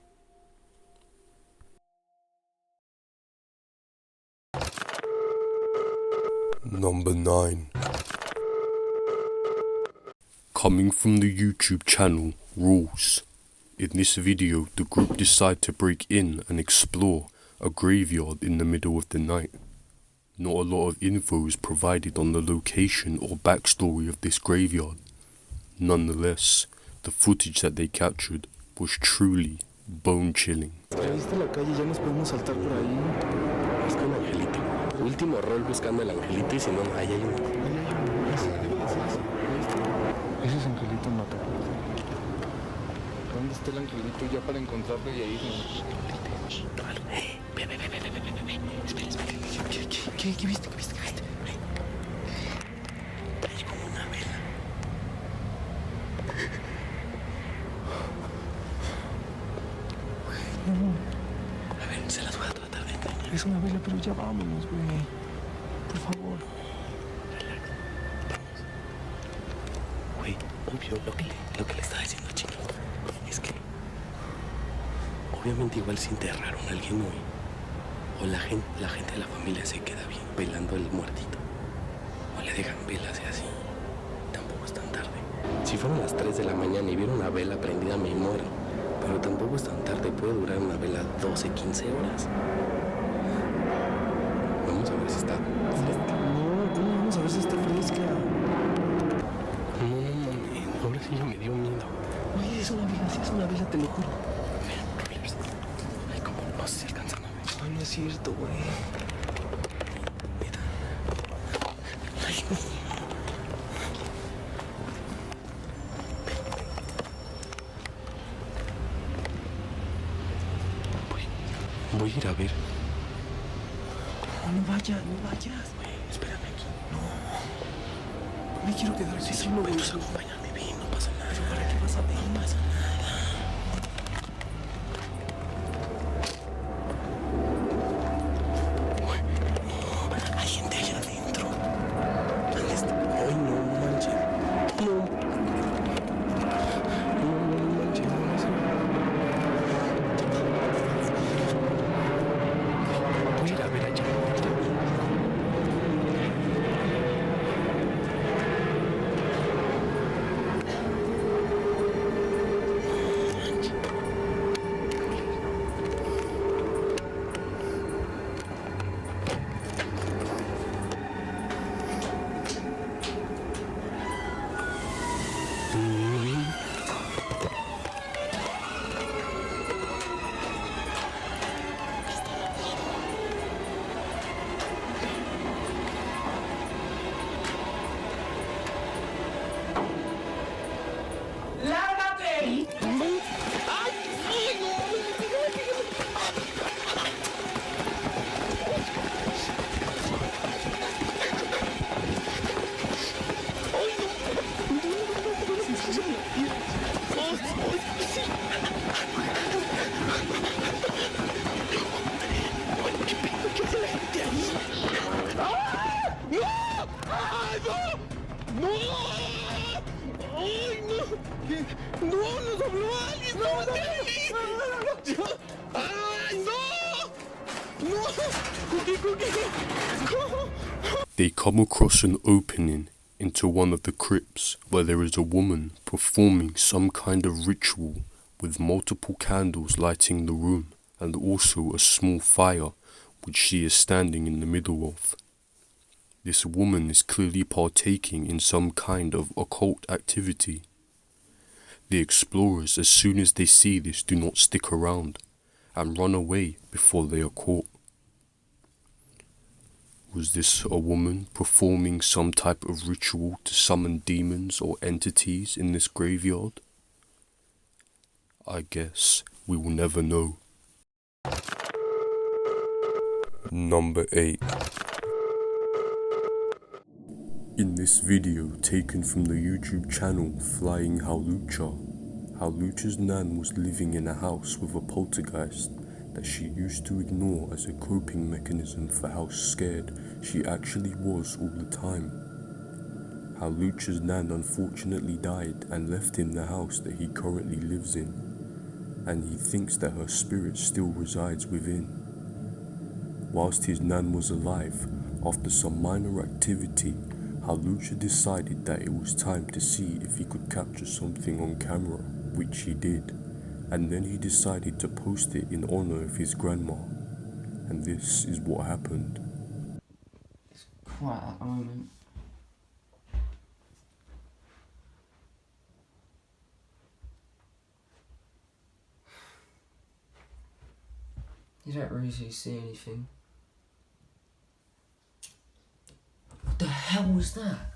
Number 9. Coming from the YouTube channel Rules. In this video, the group decide to break in and explore a graveyard in the middle of the night. Not a lot of info is provided on the location or backstory of this graveyard. Nonetheless, the footage that they captured was truly bone-chilling. ¿Viste la calle? Ya nos podemos saltar por ahí. Busca un angelito. Último rol buscando el angelito y si no, ahí hay uno. Ese es angelito no te acuerdas. ¿Dónde está el angelito ya para encontrarlo y ahí irnos? Ve. Espera. ¿Qué viste? Hay como una vela. A ver, se las voy a tratar de engañar. Es una vela, pero ya vámonos, güey. Por favor. Relax. Vamos. Güey, obvio, lo que le estaba diciendo a Chino es que obviamente igual se enterraron a alguien hoy. O la gente de la familia se queda bien velando el muertito. O le dejan velas y así. Tampoco es tan tarde. Si fueron las 3 de la mañana y vieron una vela prendida, me muero. Pero tampoco es tan tarde, puede durar una vela 12, 15 horas. Vamos a ver si está fresca. No, ¿cómo vamos a ver si está fresca? No, ahora sí ya me dio miedo. Oye, es una vela, sí es una vela, te lo juro. Ay, como no sé si alcanzan a ver. Ay, no es cierto, güey. Mira. Ay, voy a ir a ver. No vayas. Güey, espérame aquí. No. Me quiero quedar aquí solo. Puedes acompañarme bien, no pasa Hay gente allá adentro. Ay, no manches. No. No manches, voy a ir a ver allá. They come across an opening into one of the crypts where there is a woman performing some kind of ritual with multiple candles lighting the room and also a small fire which she is standing in the middle of. This woman is clearly partaking in some kind of occult activity. The explorers, as soon as they see this, do not stick around and run away before they are caught. Was this a woman performing some type of ritual to summon demons or entities in this graveyard? I guess we will never know. Number 8. In this video taken from the YouTube channel Flying Halucha's nan was living in a house with a poltergeist that she used to ignore as a coping mechanism for how scared she actually was all the time. Halucha's nan unfortunately died and left him the house that he currently lives in, and he thinks that her spirit still resides within. Whilst his nan was alive, after some minor activity, Halucha decided that it was time to see if he could capture something on camera, which he did. And then he decided to post it in honor of his grandma. And this is what happened. It's quiet at the moment. You don't really see anything. What the hell was that?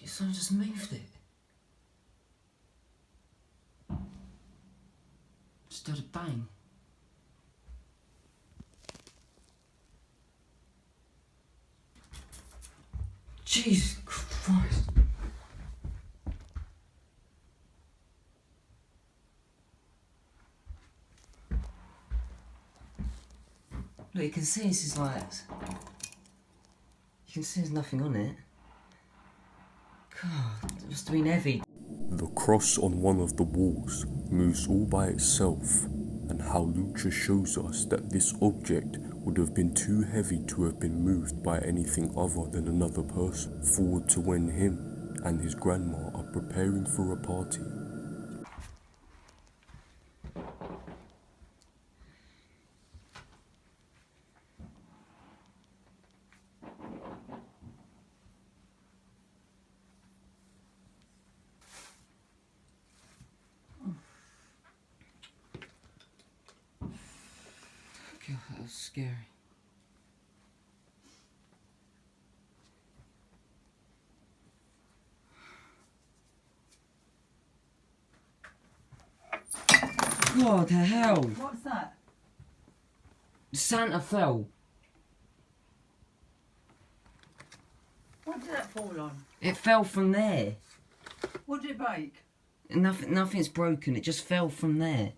Someone just moved it. Just did a bang. Jesus Christ. Look, you can see this is like... You can see there's nothing on it. God, it must have been heavy. The cross on one of the walls moves all by itself, and Halucha shows us that this object would have been too heavy to have been moved by anything other than another person, forward to when him and his grandma are preparing for a party. God, that was scary. What the hell? What's that? Santa fell. fall on? It fell from there. What did it break? Nothing's broken. It just fell from there.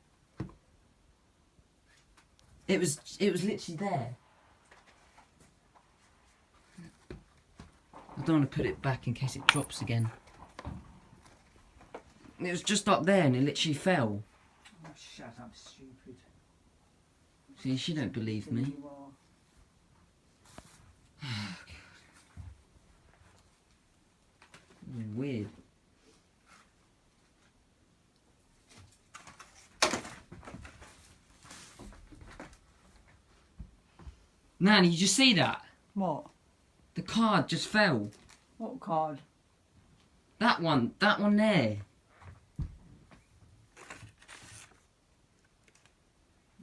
It was literally there. I don't want to put it back in case it drops again. It was just up there and it literally fell. Oh, shut up, stupid. See, she don't believe me. You are. Weird. Nanny, you just see that? What? The card just fell. What card? That one there.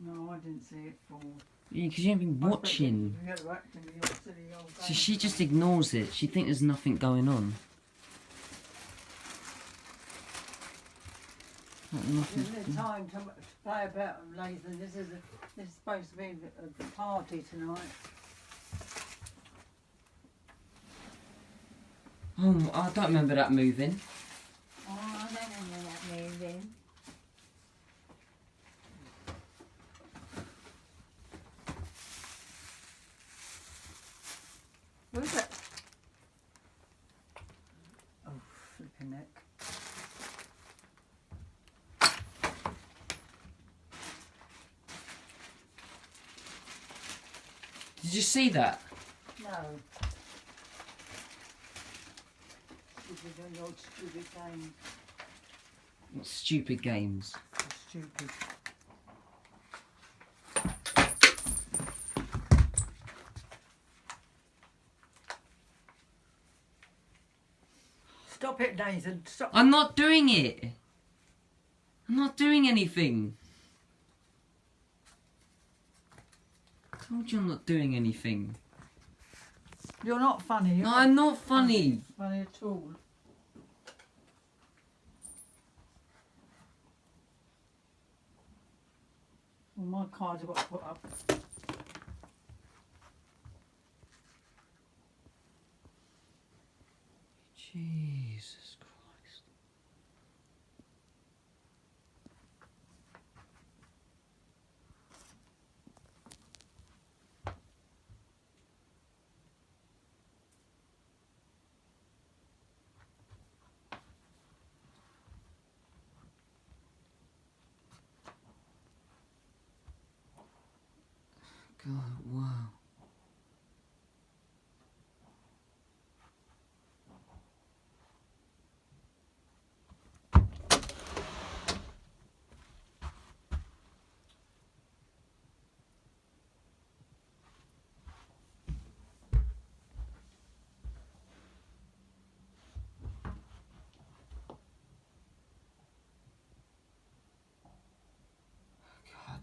No, I didn't see it fall. Yeah, because you haven't been watching. So she just ignores it. She thinks there's nothing going on. Isn't it time to play about them, Nathan? This is supposed to be the party tonight. Oh, I don't remember that moving. Oh, I don't remember that moving. Who's that? Oh, flipping neck. Did you see that? No. Stupid, old stupid game. What stupid games? Stupid. Stop it, Nathan. Stop. I'm not doing it. I'm not doing anything. I told you I'm not doing anything. You're not funny. No, I'm not funny. Funny at all. Well, my cards have got to put up. Jesus Christ. God, wow.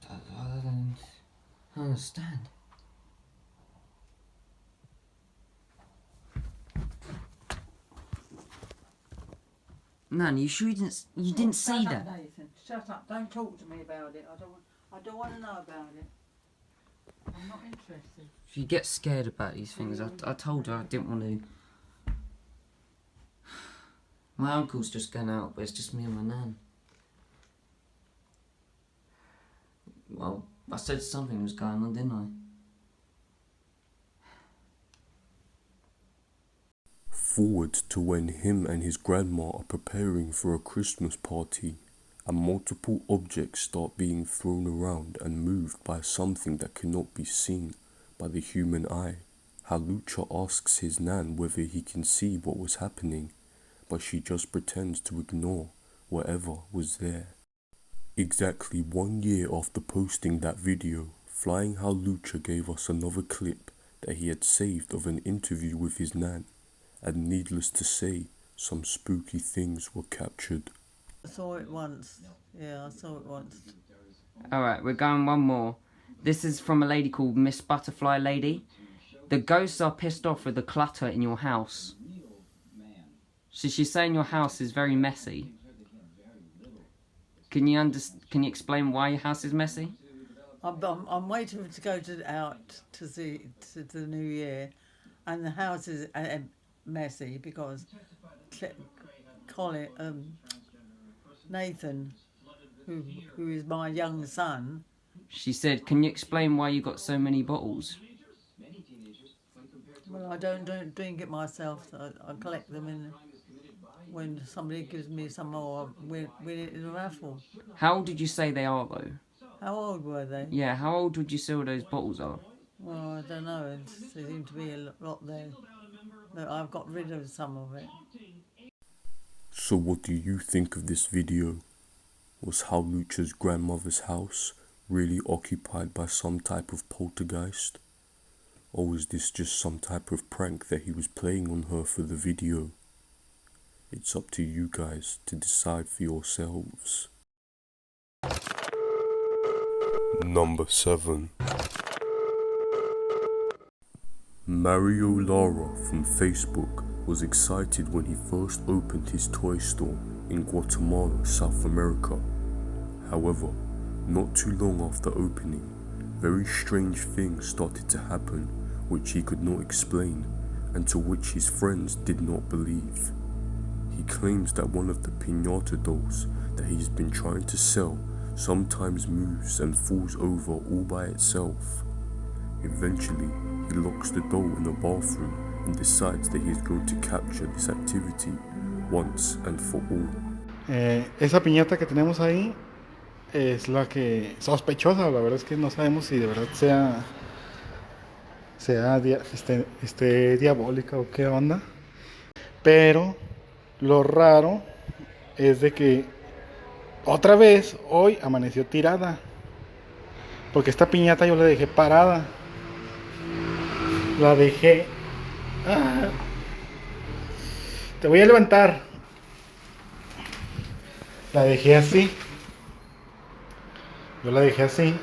God, I don't understand. Nan, you sure you didn't see that? Shut up, Nathan. Shut up. Don't talk to me about it. I don't want to know about it. I'm not interested. She gets scared about these things. I told her I didn't want to. My uncle's just gone out, but it's just me and my nan. Well, I said something was going on, didn't I? Forward to when him and his grandma are preparing for a Christmas party and multiple objects start being thrown around and moved by something that cannot be seen by the human eye. Halucha asks his nan whether he can see what was happening, but she just pretends to ignore whatever was there. Exactly 1 year after posting that video, Flying Halucha gave us another clip that he had saved of an interview with his nan, and needless to say, some spooky things were captured. I saw it once. Yeah, I saw it once. Alright, we're going one more. This is from a lady called Miss Butterfly Lady. The ghosts are pissed off with the clutter in your house. So she's saying your house is very messy. Can you explain why your house is messy? I'm waiting to go out to the New Year, and the house is messy because Nathan, who is my young son. She said, "Can you explain why you got so many bottles?" Well, I don't drink it myself. So I collect them in when somebody gives me some more. I win it in a raffle. How old did you say they are, though? How old were they? Yeah, how old would you say those bottles are? Well, I don't know. There seemed to be a lot there. But I've got rid of some of it. So what do you think of this video? Was Hal Lucha's grandmother's house really occupied by some type of poltergeist? Or was this just some type of prank that he was playing on her for the video? It's up to you guys to decide for yourselves. Number 7. Mario Lara from Facebook was excited when he first opened his toy store in Guatemala, South America. However, not too long after opening, very strange things started to happen which he could not explain and to which his friends did not believe. He claims that one of the piñata dolls that he's been trying to sell sometimes moves and falls over all by itself. Eventually, he locks the doll in the bathroom and decides that he is going to capture this activity once and for all. Esa piñata que tenemos ahí es la que sospechosa, la verdad es que no sabemos si de verdad esté diabólica o qué onda, pero lo raro es de que otra vez hoy amaneció tirada, porque esta piñata yo la dejé parada, la dejé, te voy a levantar, la dejé así, yo la dejé así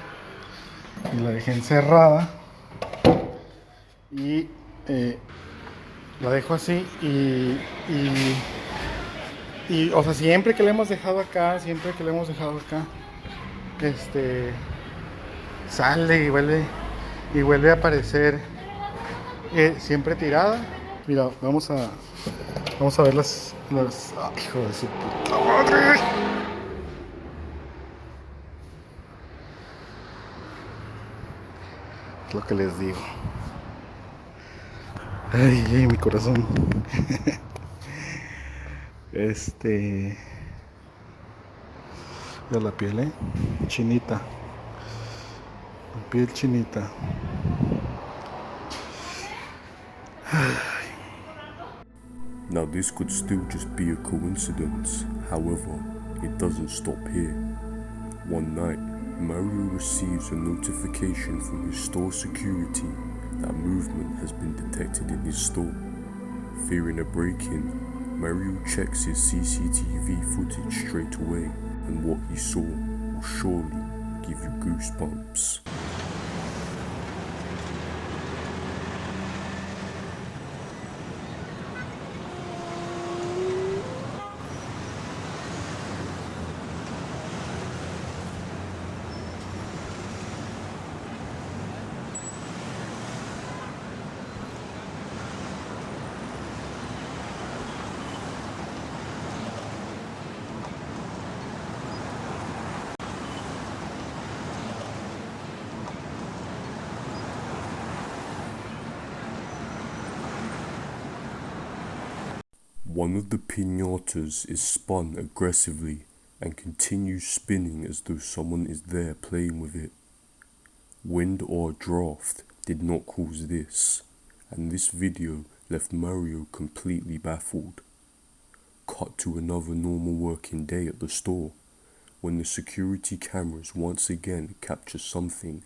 y la dejé encerrada y la dejo así y o sea, siempre que la hemos dejado acá, sale y vuelve a aparecer siempre tirada. Mira, vamos a ver las hijo de su puta madre. Es lo que les digo. Ay, mi corazón. Ya la piel, chinita. La piel chinita. Now this could still just be a coincidence, however, it doesn't stop here. One night, Mario receives a notification from his store security that movement has been detected in his store. Fearing a break-in, Mario checks his CCTV footage straight away, and what he saw will surely give you goosebumps. One of the piñatas is spun aggressively and continues spinning as though someone is there playing with it. Wind or draft did not cause this, and this video left Mario completely baffled. Cut to another normal working day at the store, when the security cameras once again capture something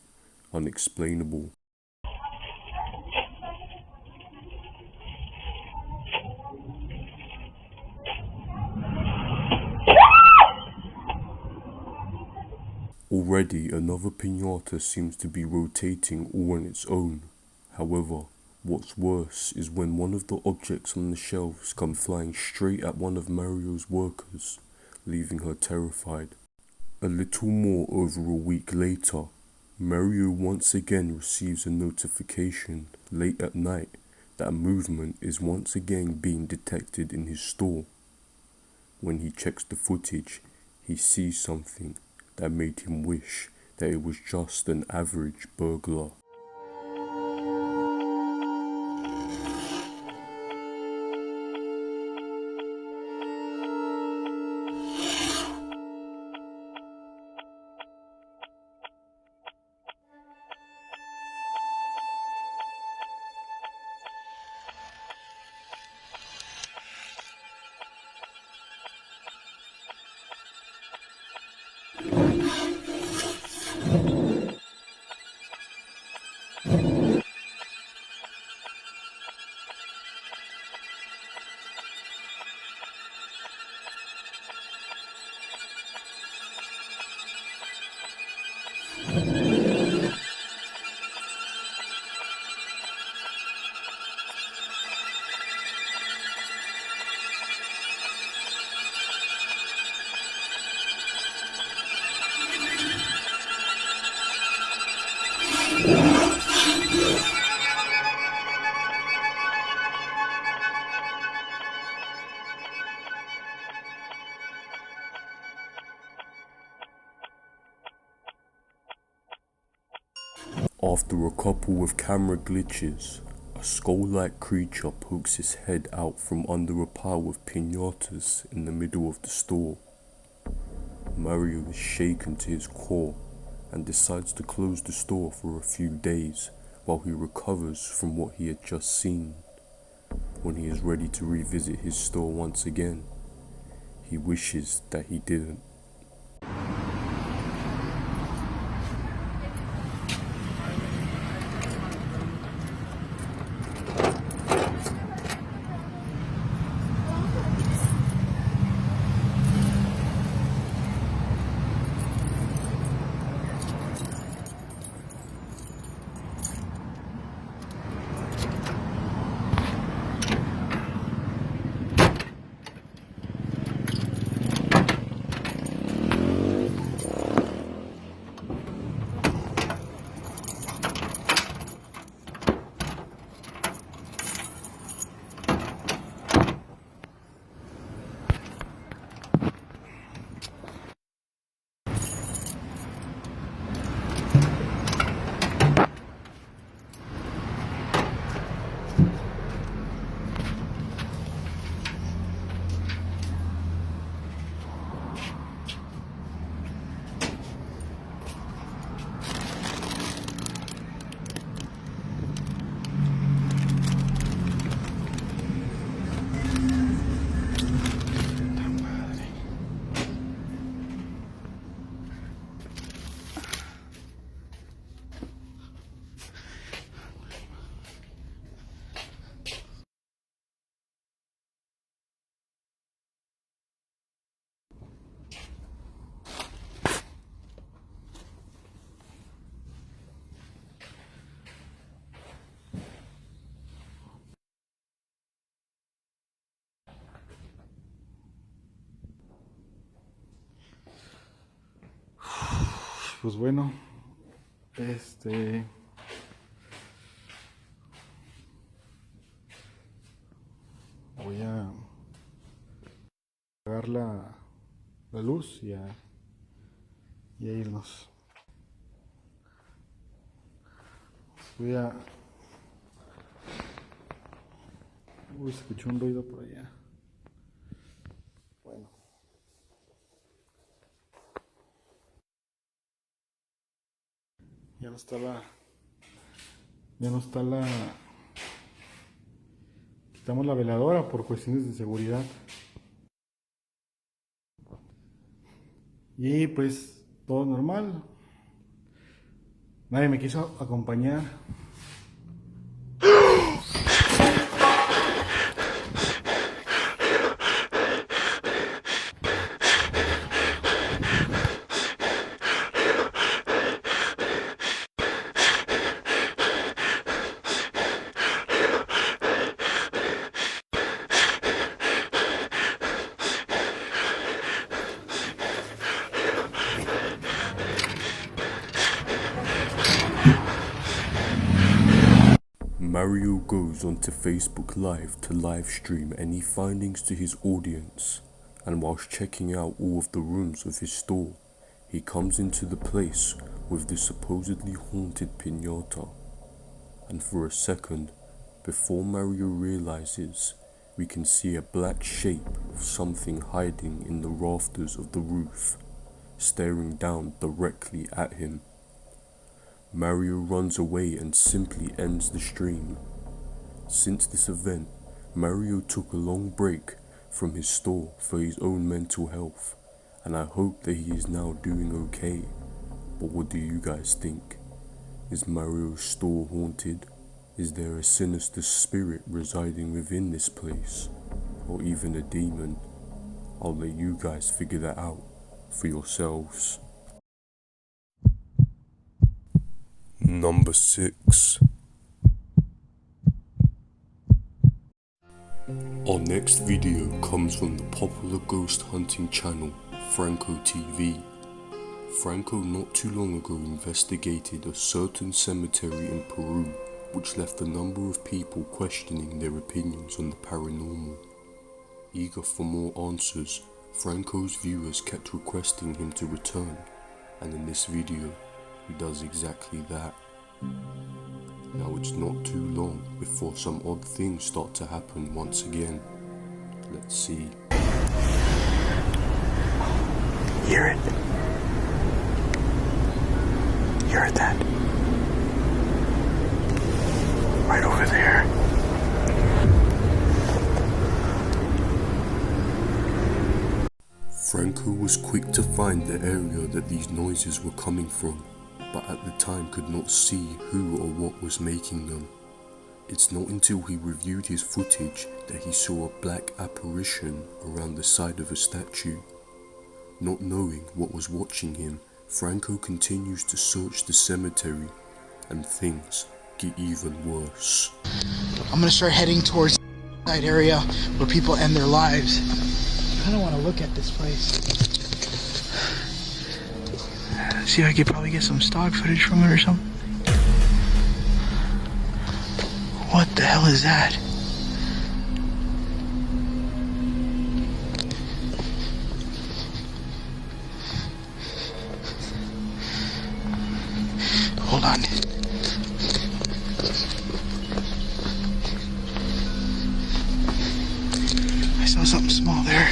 unexplainable. Already another piñata seems to be rotating all on its own. However, what's worse is when one of the objects on the shelves come flying straight at one of Mario's workers, leaving her terrified. A little more over a week later, Mario once again receives a notification late at night that movement is once again being detected in his store. When he checks the footage, he sees something that made him wish that it was just an average burglar. After a couple of camera glitches, a skull-like creature pokes its head out from under a pile of piñatas in the middle of the store. Mario is shaken to his core and decides to close the store for a few days while he recovers from what he had just seen. When he is ready to revisit his store once again, he wishes that he didn't. Pues bueno, voy a apagar la luz y a irnos. Uy, se escuchó un ruido por allá. Bueno. Ya no está la... Quitamos la veladora por cuestiones de seguridad. Y pues todo normal. Nadie me quiso acompañar. Mario goes onto Facebook Live to live stream any findings to his audience, and whilst checking out all of the rooms of his store, he comes into the place with the supposedly haunted piñata. And for a second, before Mario realizes, we can see a black shape of something hiding in the rafters of the roof, staring down directly at him. Mario runs away and simply ends the stream. Since this event, Mario took a long break from his store for his own mental health, and I hope that he is now doing okay. But what do you guys think? Is Mario's store haunted? Is there a sinister spirit residing within this place? Or even a demon? I'll let you guys figure that out for yourselves. Number 6. Our next video comes from the popular ghost hunting channel Franco TV. Franco not too long ago investigated a certain cemetery in Peru which left a number of people questioning their opinions on the paranormal. Eager for more answers, Franco's viewers kept requesting him to return, and in this video, he does exactly that. Now it's not too long before some odd things start to happen once again. Let's see. Hear it? You heard that? Right over there. Franco was quick to find the area that these noises were coming from, but at the time could not see who or what was making them. It's not until he reviewed his footage that he saw a black apparition around the side of a statue. Not knowing what was watching him, Franco continues to search the cemetery, and things get even worse. I'm gonna start heading towards that area where people end their lives. I kinda wanna look at this place. See if I could probably get some stock footage from it or something. What the hell is that? Hold on. I saw something small there.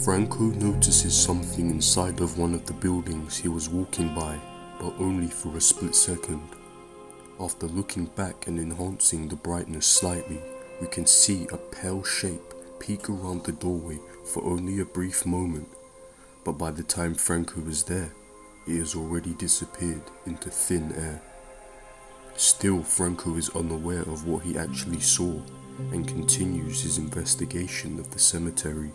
Franco notices something inside of one of the buildings he was walking by, but only for a split second. After looking back and enhancing the brightness slightly, we can see a pale shape peek around the doorway for only a brief moment, but by the time Franco is there, it has already disappeared into thin air. Still, Franco is unaware of what he actually saw and continues his investigation of the cemetery.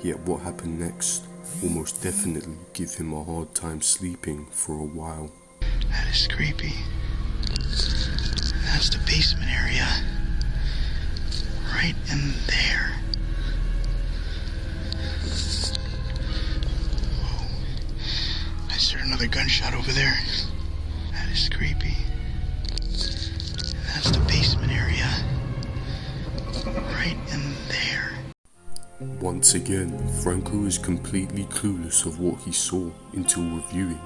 Yet what happened next will most definitely give him a hard time sleeping for a while. That is creepy. That's the basement area. Right in there. Whoa. I just heard another gunshot over there. That is creepy. That's the basement area. Right in there. Once again, Franco is completely clueless of what he saw until reviewing,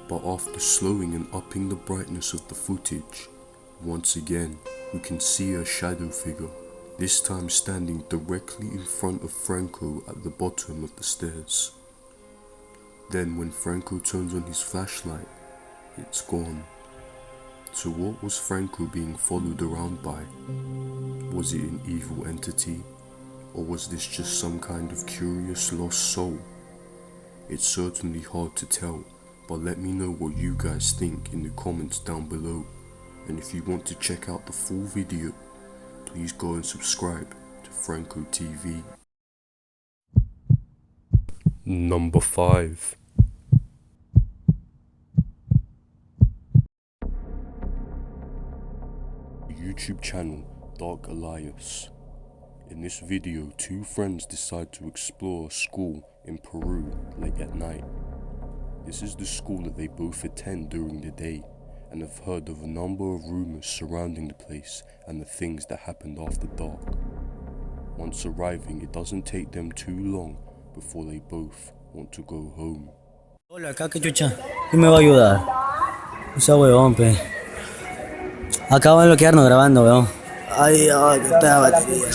but after slowing and upping the brightness of the footage, once again we can see a shadow figure, this time standing directly in front of Franco at the bottom of the stairs. Then when Franco turns on his flashlight, it's gone. So what was Franco being followed around by? Was it an evil entity? Or was this just some kind of curious lost soul? It's certainly hard to tell, but let me know what you guys think in the comments down below. And if you want to check out the full video, please go and subscribe to Franco TV. Number 5. YouTube channel Dark Elias. In this video, two friends decide to explore a school in Peru late at night. This is the school that they both attend during the day and have heard of a number of rumors surrounding the place and the things that happened after dark. Once arriving, it doesn't take them too long before they both want to go home. Hola, acá que chucha. ¿Quién me va a ayudar? No sea huevón, pe. Acá van a bloquearnos grabando, weón. Ay, ay, que está la batería.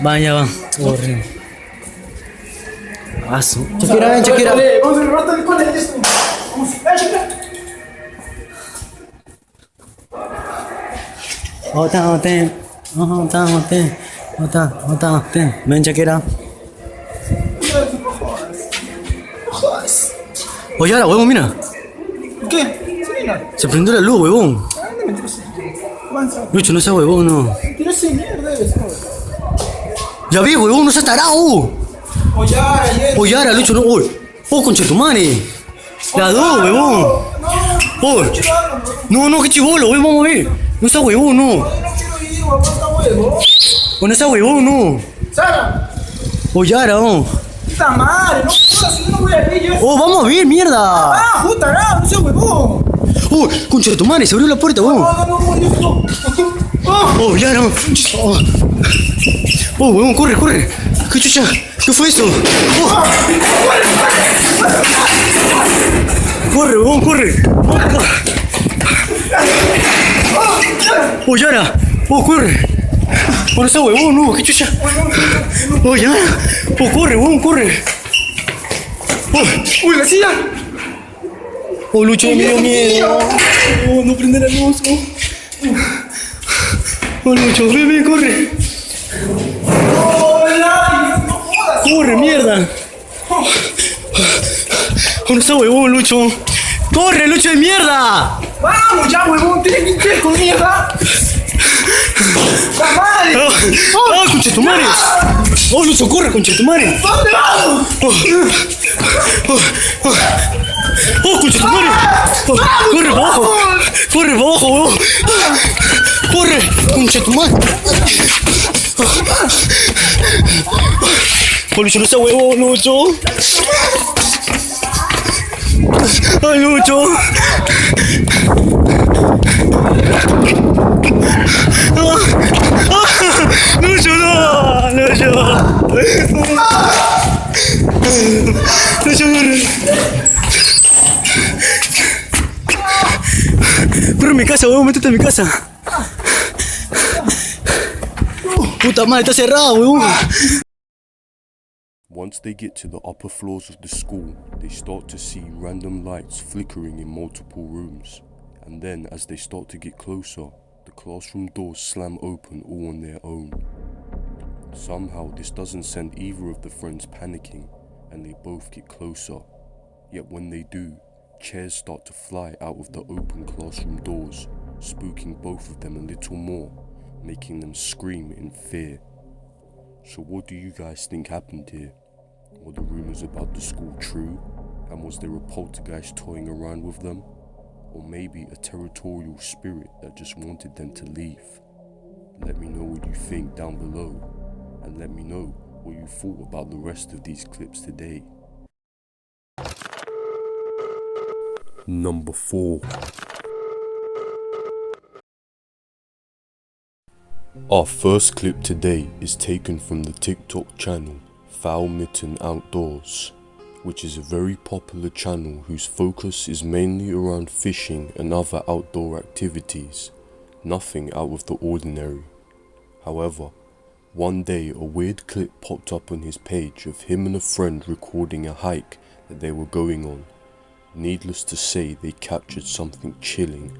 Van, ya van. Horrible. Asu. Shakira, ven, Shakira. Vamos a robar el cole de esto. Vamos, Shakira. Ven, Shakira. Oye, ahora, huevón, mira. ¿Qué? Se prendió la luz, huevón. Lucho, no seas huevón, no. Mentiroso de mierda eres, joder. Ya vi, huevón, no seas tarado. Oyara, Lucho, no. Oh, conchetumare. La dos, huevón. Oh. No, que chivolo, huevón, vamos a ver. No seas huevón, no. No seas huevón, no. Sara. Oyara, oh. Puta madre, no jodas, si yo no voy a ver yo. Oh, vamos a ver, mierda. Ah, puta, no seas huevón. Oh, concha de tu madre, se abrió la puerta, huevón. No. Oh, ya no. Oh, huevón, corre. ¿Qué chucha? ¿Qué fue eso? Oh. Corre, huevón, corre. Oh, Yara. Oh, corre. Oh, no está huevón, no, ¿qué chucha? Oh, Yara. Oh, corre, huevón, corre. Oh. Uy, la silla. Oh, Lucho, me dio miedo. Oh, no prende la luz. Oh, Lucho, ven, corre. Corre, mierda. Oh, no está huevón, Lucho. Corre, Lucho de mierda. Vamos ya, huevón, tienes que ir con mierda. ¡La madre! ¡Oh, concha tu madre! ¡Oh, Lucho, corre, concha tu madre! ¿Dónde vamos? ¡Oh, concha tu madre! ¡Corre para abajo! ¡Huevón! ¡Corre, concha tu madre! ¡Oh, Lucho, no sea huevón, Lucho! ¡Ay, Lucho! Lucho, no, Lucho, corre a mi casa, huevón, métete a mi casa. Puta madre, está cerrado, huevón. Once they get to the upper floors of the school, they start to see random lights flickering in multiple rooms. And then, as they start to get closer, the classroom doors slam open all on their own. Somehow, this doesn't send either of the friends panicking, and they both get closer. Yet when they do, chairs start to fly out of the open classroom doors, spooking both of them a little more, making them scream in fear. So what do you guys think happened here? Were the rumors about the school true? And was there a poltergeist toying around with them? Or maybe a territorial spirit that just wanted them to leave? Let me know what you think down below, and let me know what you thought about the rest of these clips today. Number 4. Our first clip today is taken from the TikTok channel Foul Mitten Outdoors, which is a very popular channel whose focus is mainly around fishing and other outdoor activities, nothing out of the ordinary. However, one day a weird clip popped up on his page of him and a friend recording a hike that they were going on. Needless to say, they captured something chilling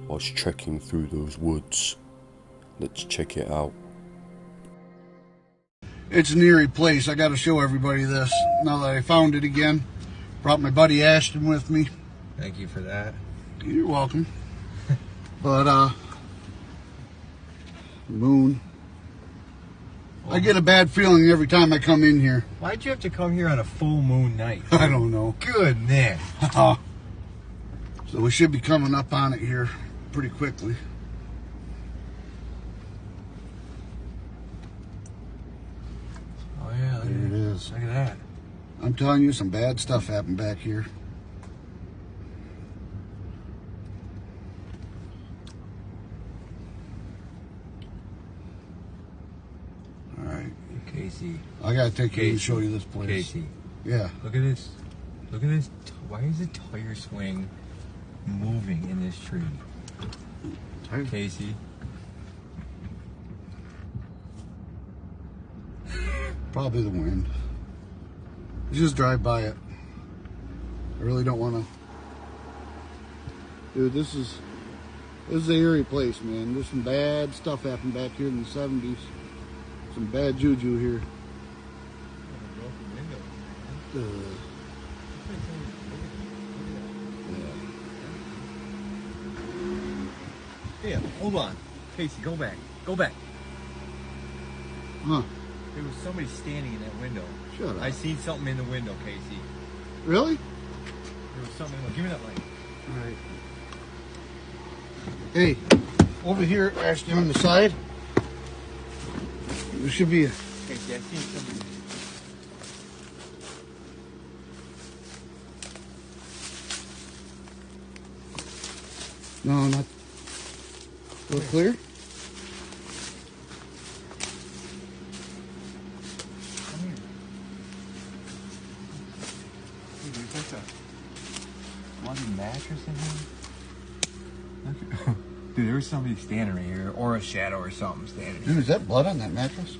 whilst trekking through those woods. Let's check it out. It's an eerie place. I got to show everybody this now that I found it again. Brought my buddy Ashton with me. Thank you for that. You're welcome. But moon. I get a bad feeling every time I come in here. Why'd you have to come here on a full moon night? I don't know. Goodness. So we should be coming up on it here pretty quickly. is. Look at that. I'm telling you, some bad stuff happened back here. All right. Casey. I gotta take you and Casey. show you this place. Casey. Yeah. Look at this. Look at this. Why is the tire swing moving in this tree? Casey. Probably the wind. You just drive by it. I really don't want to. Dude, this is an eerie place, man. There's some bad stuff happened back here in the 70s. Some bad juju here. Yeah, hold on. Casey, go back. Go back. Huh. There was somebody standing in that window. Shut up. I seen something in the window, Casey. Really? There was something. Give me that light. All right. Hey, over here, Ashton, on the side. There should be a. Casey, I seen somebody. No, not. Look clear? Come here. Dude, there's like a bloody mattress in here. Dude, there was somebody standing right here, or a shadow or something standing here. Dude, is that blood on that mattress?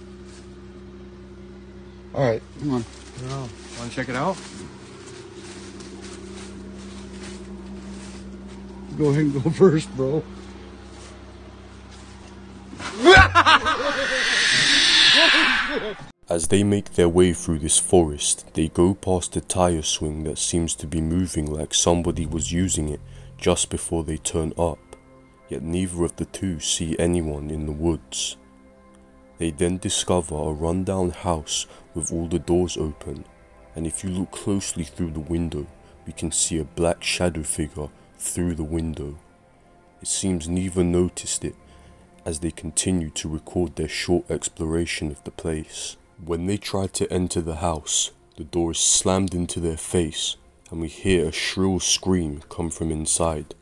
All right, come on. No. Want to check it out? Go ahead and go first, bro. As they make their way through this forest, they go past a tire swing that seems to be moving like somebody was using it just before they turn up, yet neither of the two see anyone in the woods. They then discover a rundown house with all the doors open, and if you look closely through the window, we can see a black shadow figure through the window. It seems neither noticed it as they continue to record their short exploration of the place. When they try to enter the house, the door is slammed into their face and we hear a shrill scream come from inside.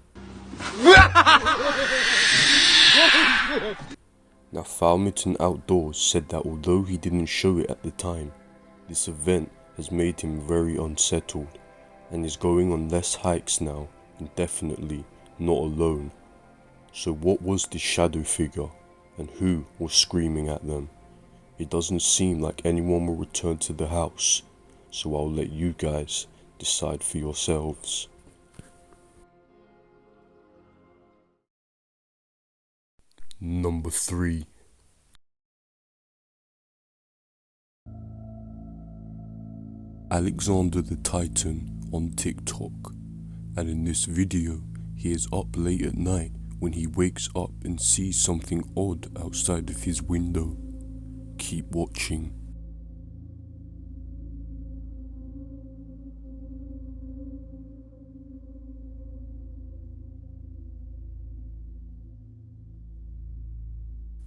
Now Falmington Outdoors said that although he didn't show it at the time, this event has made him very unsettled and is going on less hikes now and definitely not alone. So what was this shadow figure and who was screaming at them? It doesn't seem like anyone will return to the house, so I'll let you guys decide for yourselves. Number 3. Alexander the Titan on TikTok, and in this video he is up late at night when he wakes up and sees something odd outside of his window. Keep watching.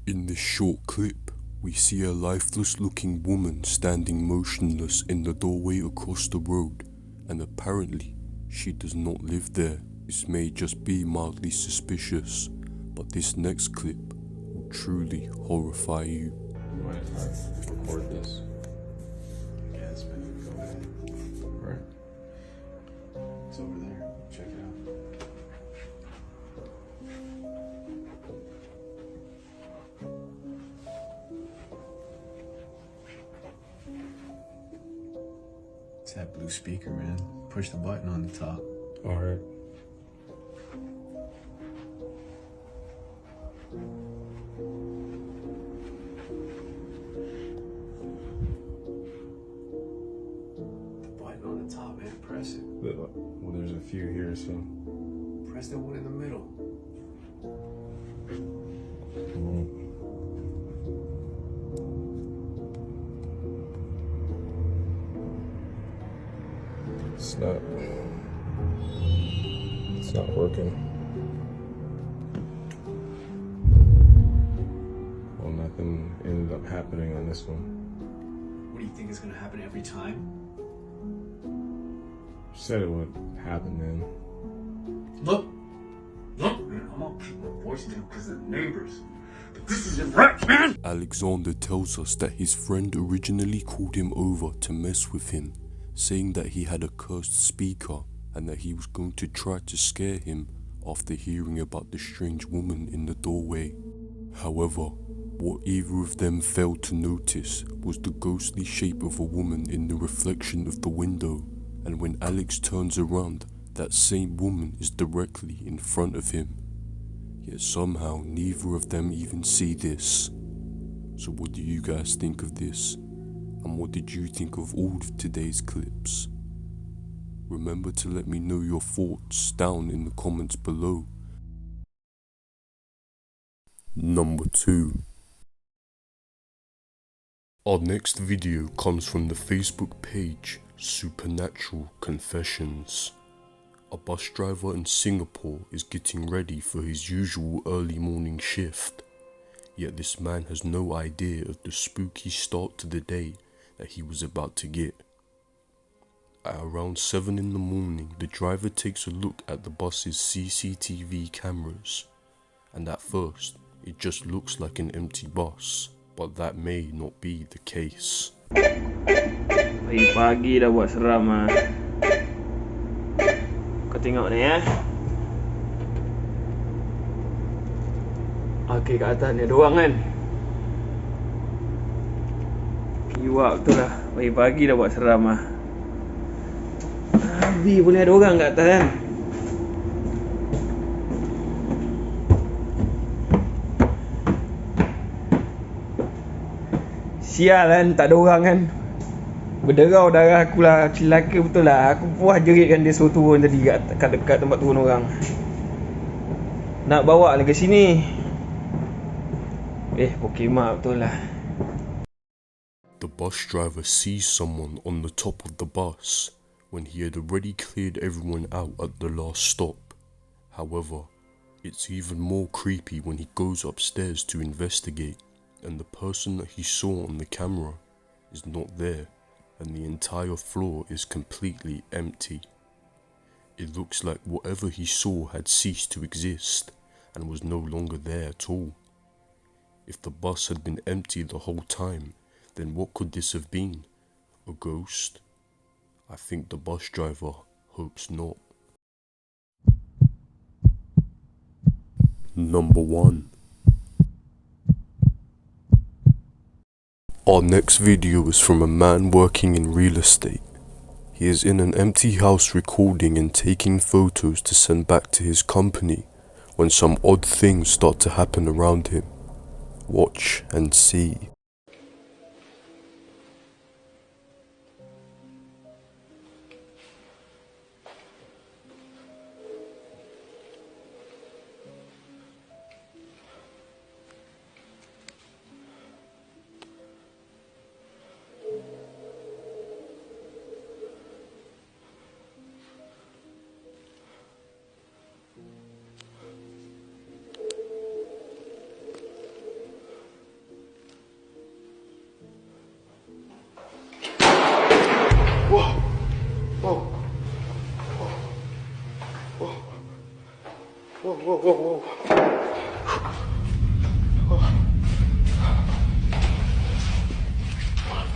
In this short clip, we see a lifeless looking woman standing motionless in the doorway across the road, and apparently she does not live there. This may just be mildly suspicious, but this next clip will truly horrify you. Mind if I record this? Yes, man. Go ahead. Right. It's over there. Check it out. It's that blue speaker, man. Push the button on the top. Alright. On the top, man. Press it. Well, there's a few here, so. Press the one in the middle. It's not working. Well, nothing ended up happening on this one. What do you think it's gonna happen every time? Said it would happen, man. Look! Look! Man, I'm gonna keep my voice down because of the neighbors. But this isn't right, man! Alexander tells us that his friend originally called him over to mess with him, saying that he had a cursed speaker and that he was going to try to scare him after hearing about the strange woman in the doorway. However, what either of them failed to notice was the ghostly shape of a woman in the reflection of the window, and when Alex turns around, that same woman is directly in front of him. Yet somehow neither of them even see this. So what do you guys think of this? And what did you think of all of today's clips? Remember to let me know your thoughts down in the comments below. Number 2. Our next video comes from the Facebook page Supernatural Confessions. A bus driver in Singapore is getting ready for his usual early morning shift. Yet this man has no idea of the spooky start to the day that he was about to get. At around 7 in the morning, the driver takes a look at the bus's CCTV cameras, and at first, it just looks like an empty bus, but that may not be the case. Pagi dah buat seram ah. Kau tengok ni Okey, kat atas ni ada orang kan. Kiwak betul lah. Pagi-pagi dah buat seram ah. Abi boleh ada orang kat atas kan. Sial kan, tak ada orang kan. Berderau darah aku lah, celaka betul lah. Aku puas jeritkan dia suruh turun tadi kat dekat tempat turun orang. Nak bawa lagi sini. Pokemon betul lah. The bus driver sees someone on the top of the bus when he had already cleared everyone out at the last stop. However, it's even more creepy when he goes upstairs to investigate, and the person that he saw on the camera is not there, and the entire floor is completely empty. It looks like whatever he saw had ceased to exist and was no longer there at all. If the bus had been empty the whole time, then what could this have been? A ghost? I think the bus driver hopes not. Number 1. Our next video is from a man working in real estate. He is in an empty house recording and taking photos to send back to his company when some odd things start to happen around him. Watch and see. Whoa.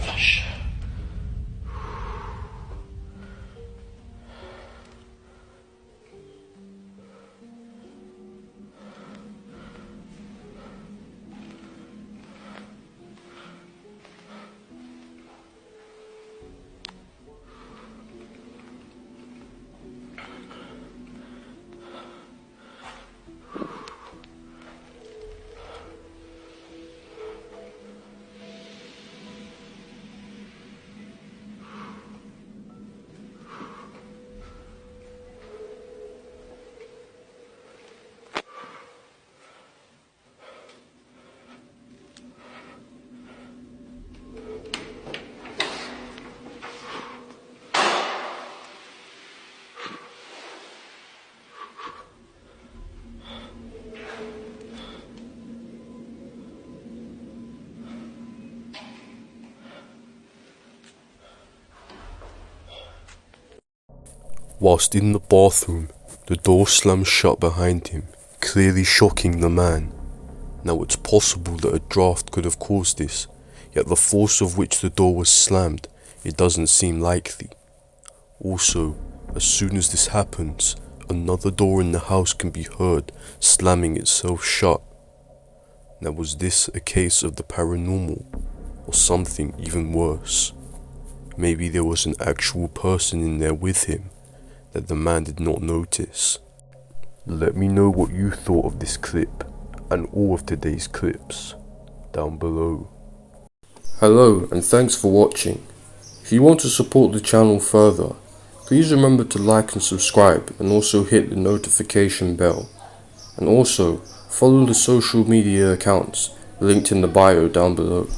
Flush. Whilst in the bathroom, the door slammed shut behind him, clearly shocking the man. Now it's possible that a draft could have caused this, yet the force of which the door was slammed, it doesn't seem likely. Also, as soon as this happens, another door in the house can be heard slamming itself shut. Now was this a case of the paranormal, or something even worse? Maybe there was an actual person in there with him that the man did not notice. Let me know what you thought of this clip and all of today's clips down below. Hello and thanks for watching. If you want to support the channel further, please remember to like and subscribe and also hit the notification bell. And also follow the social media accounts linked in the bio down below.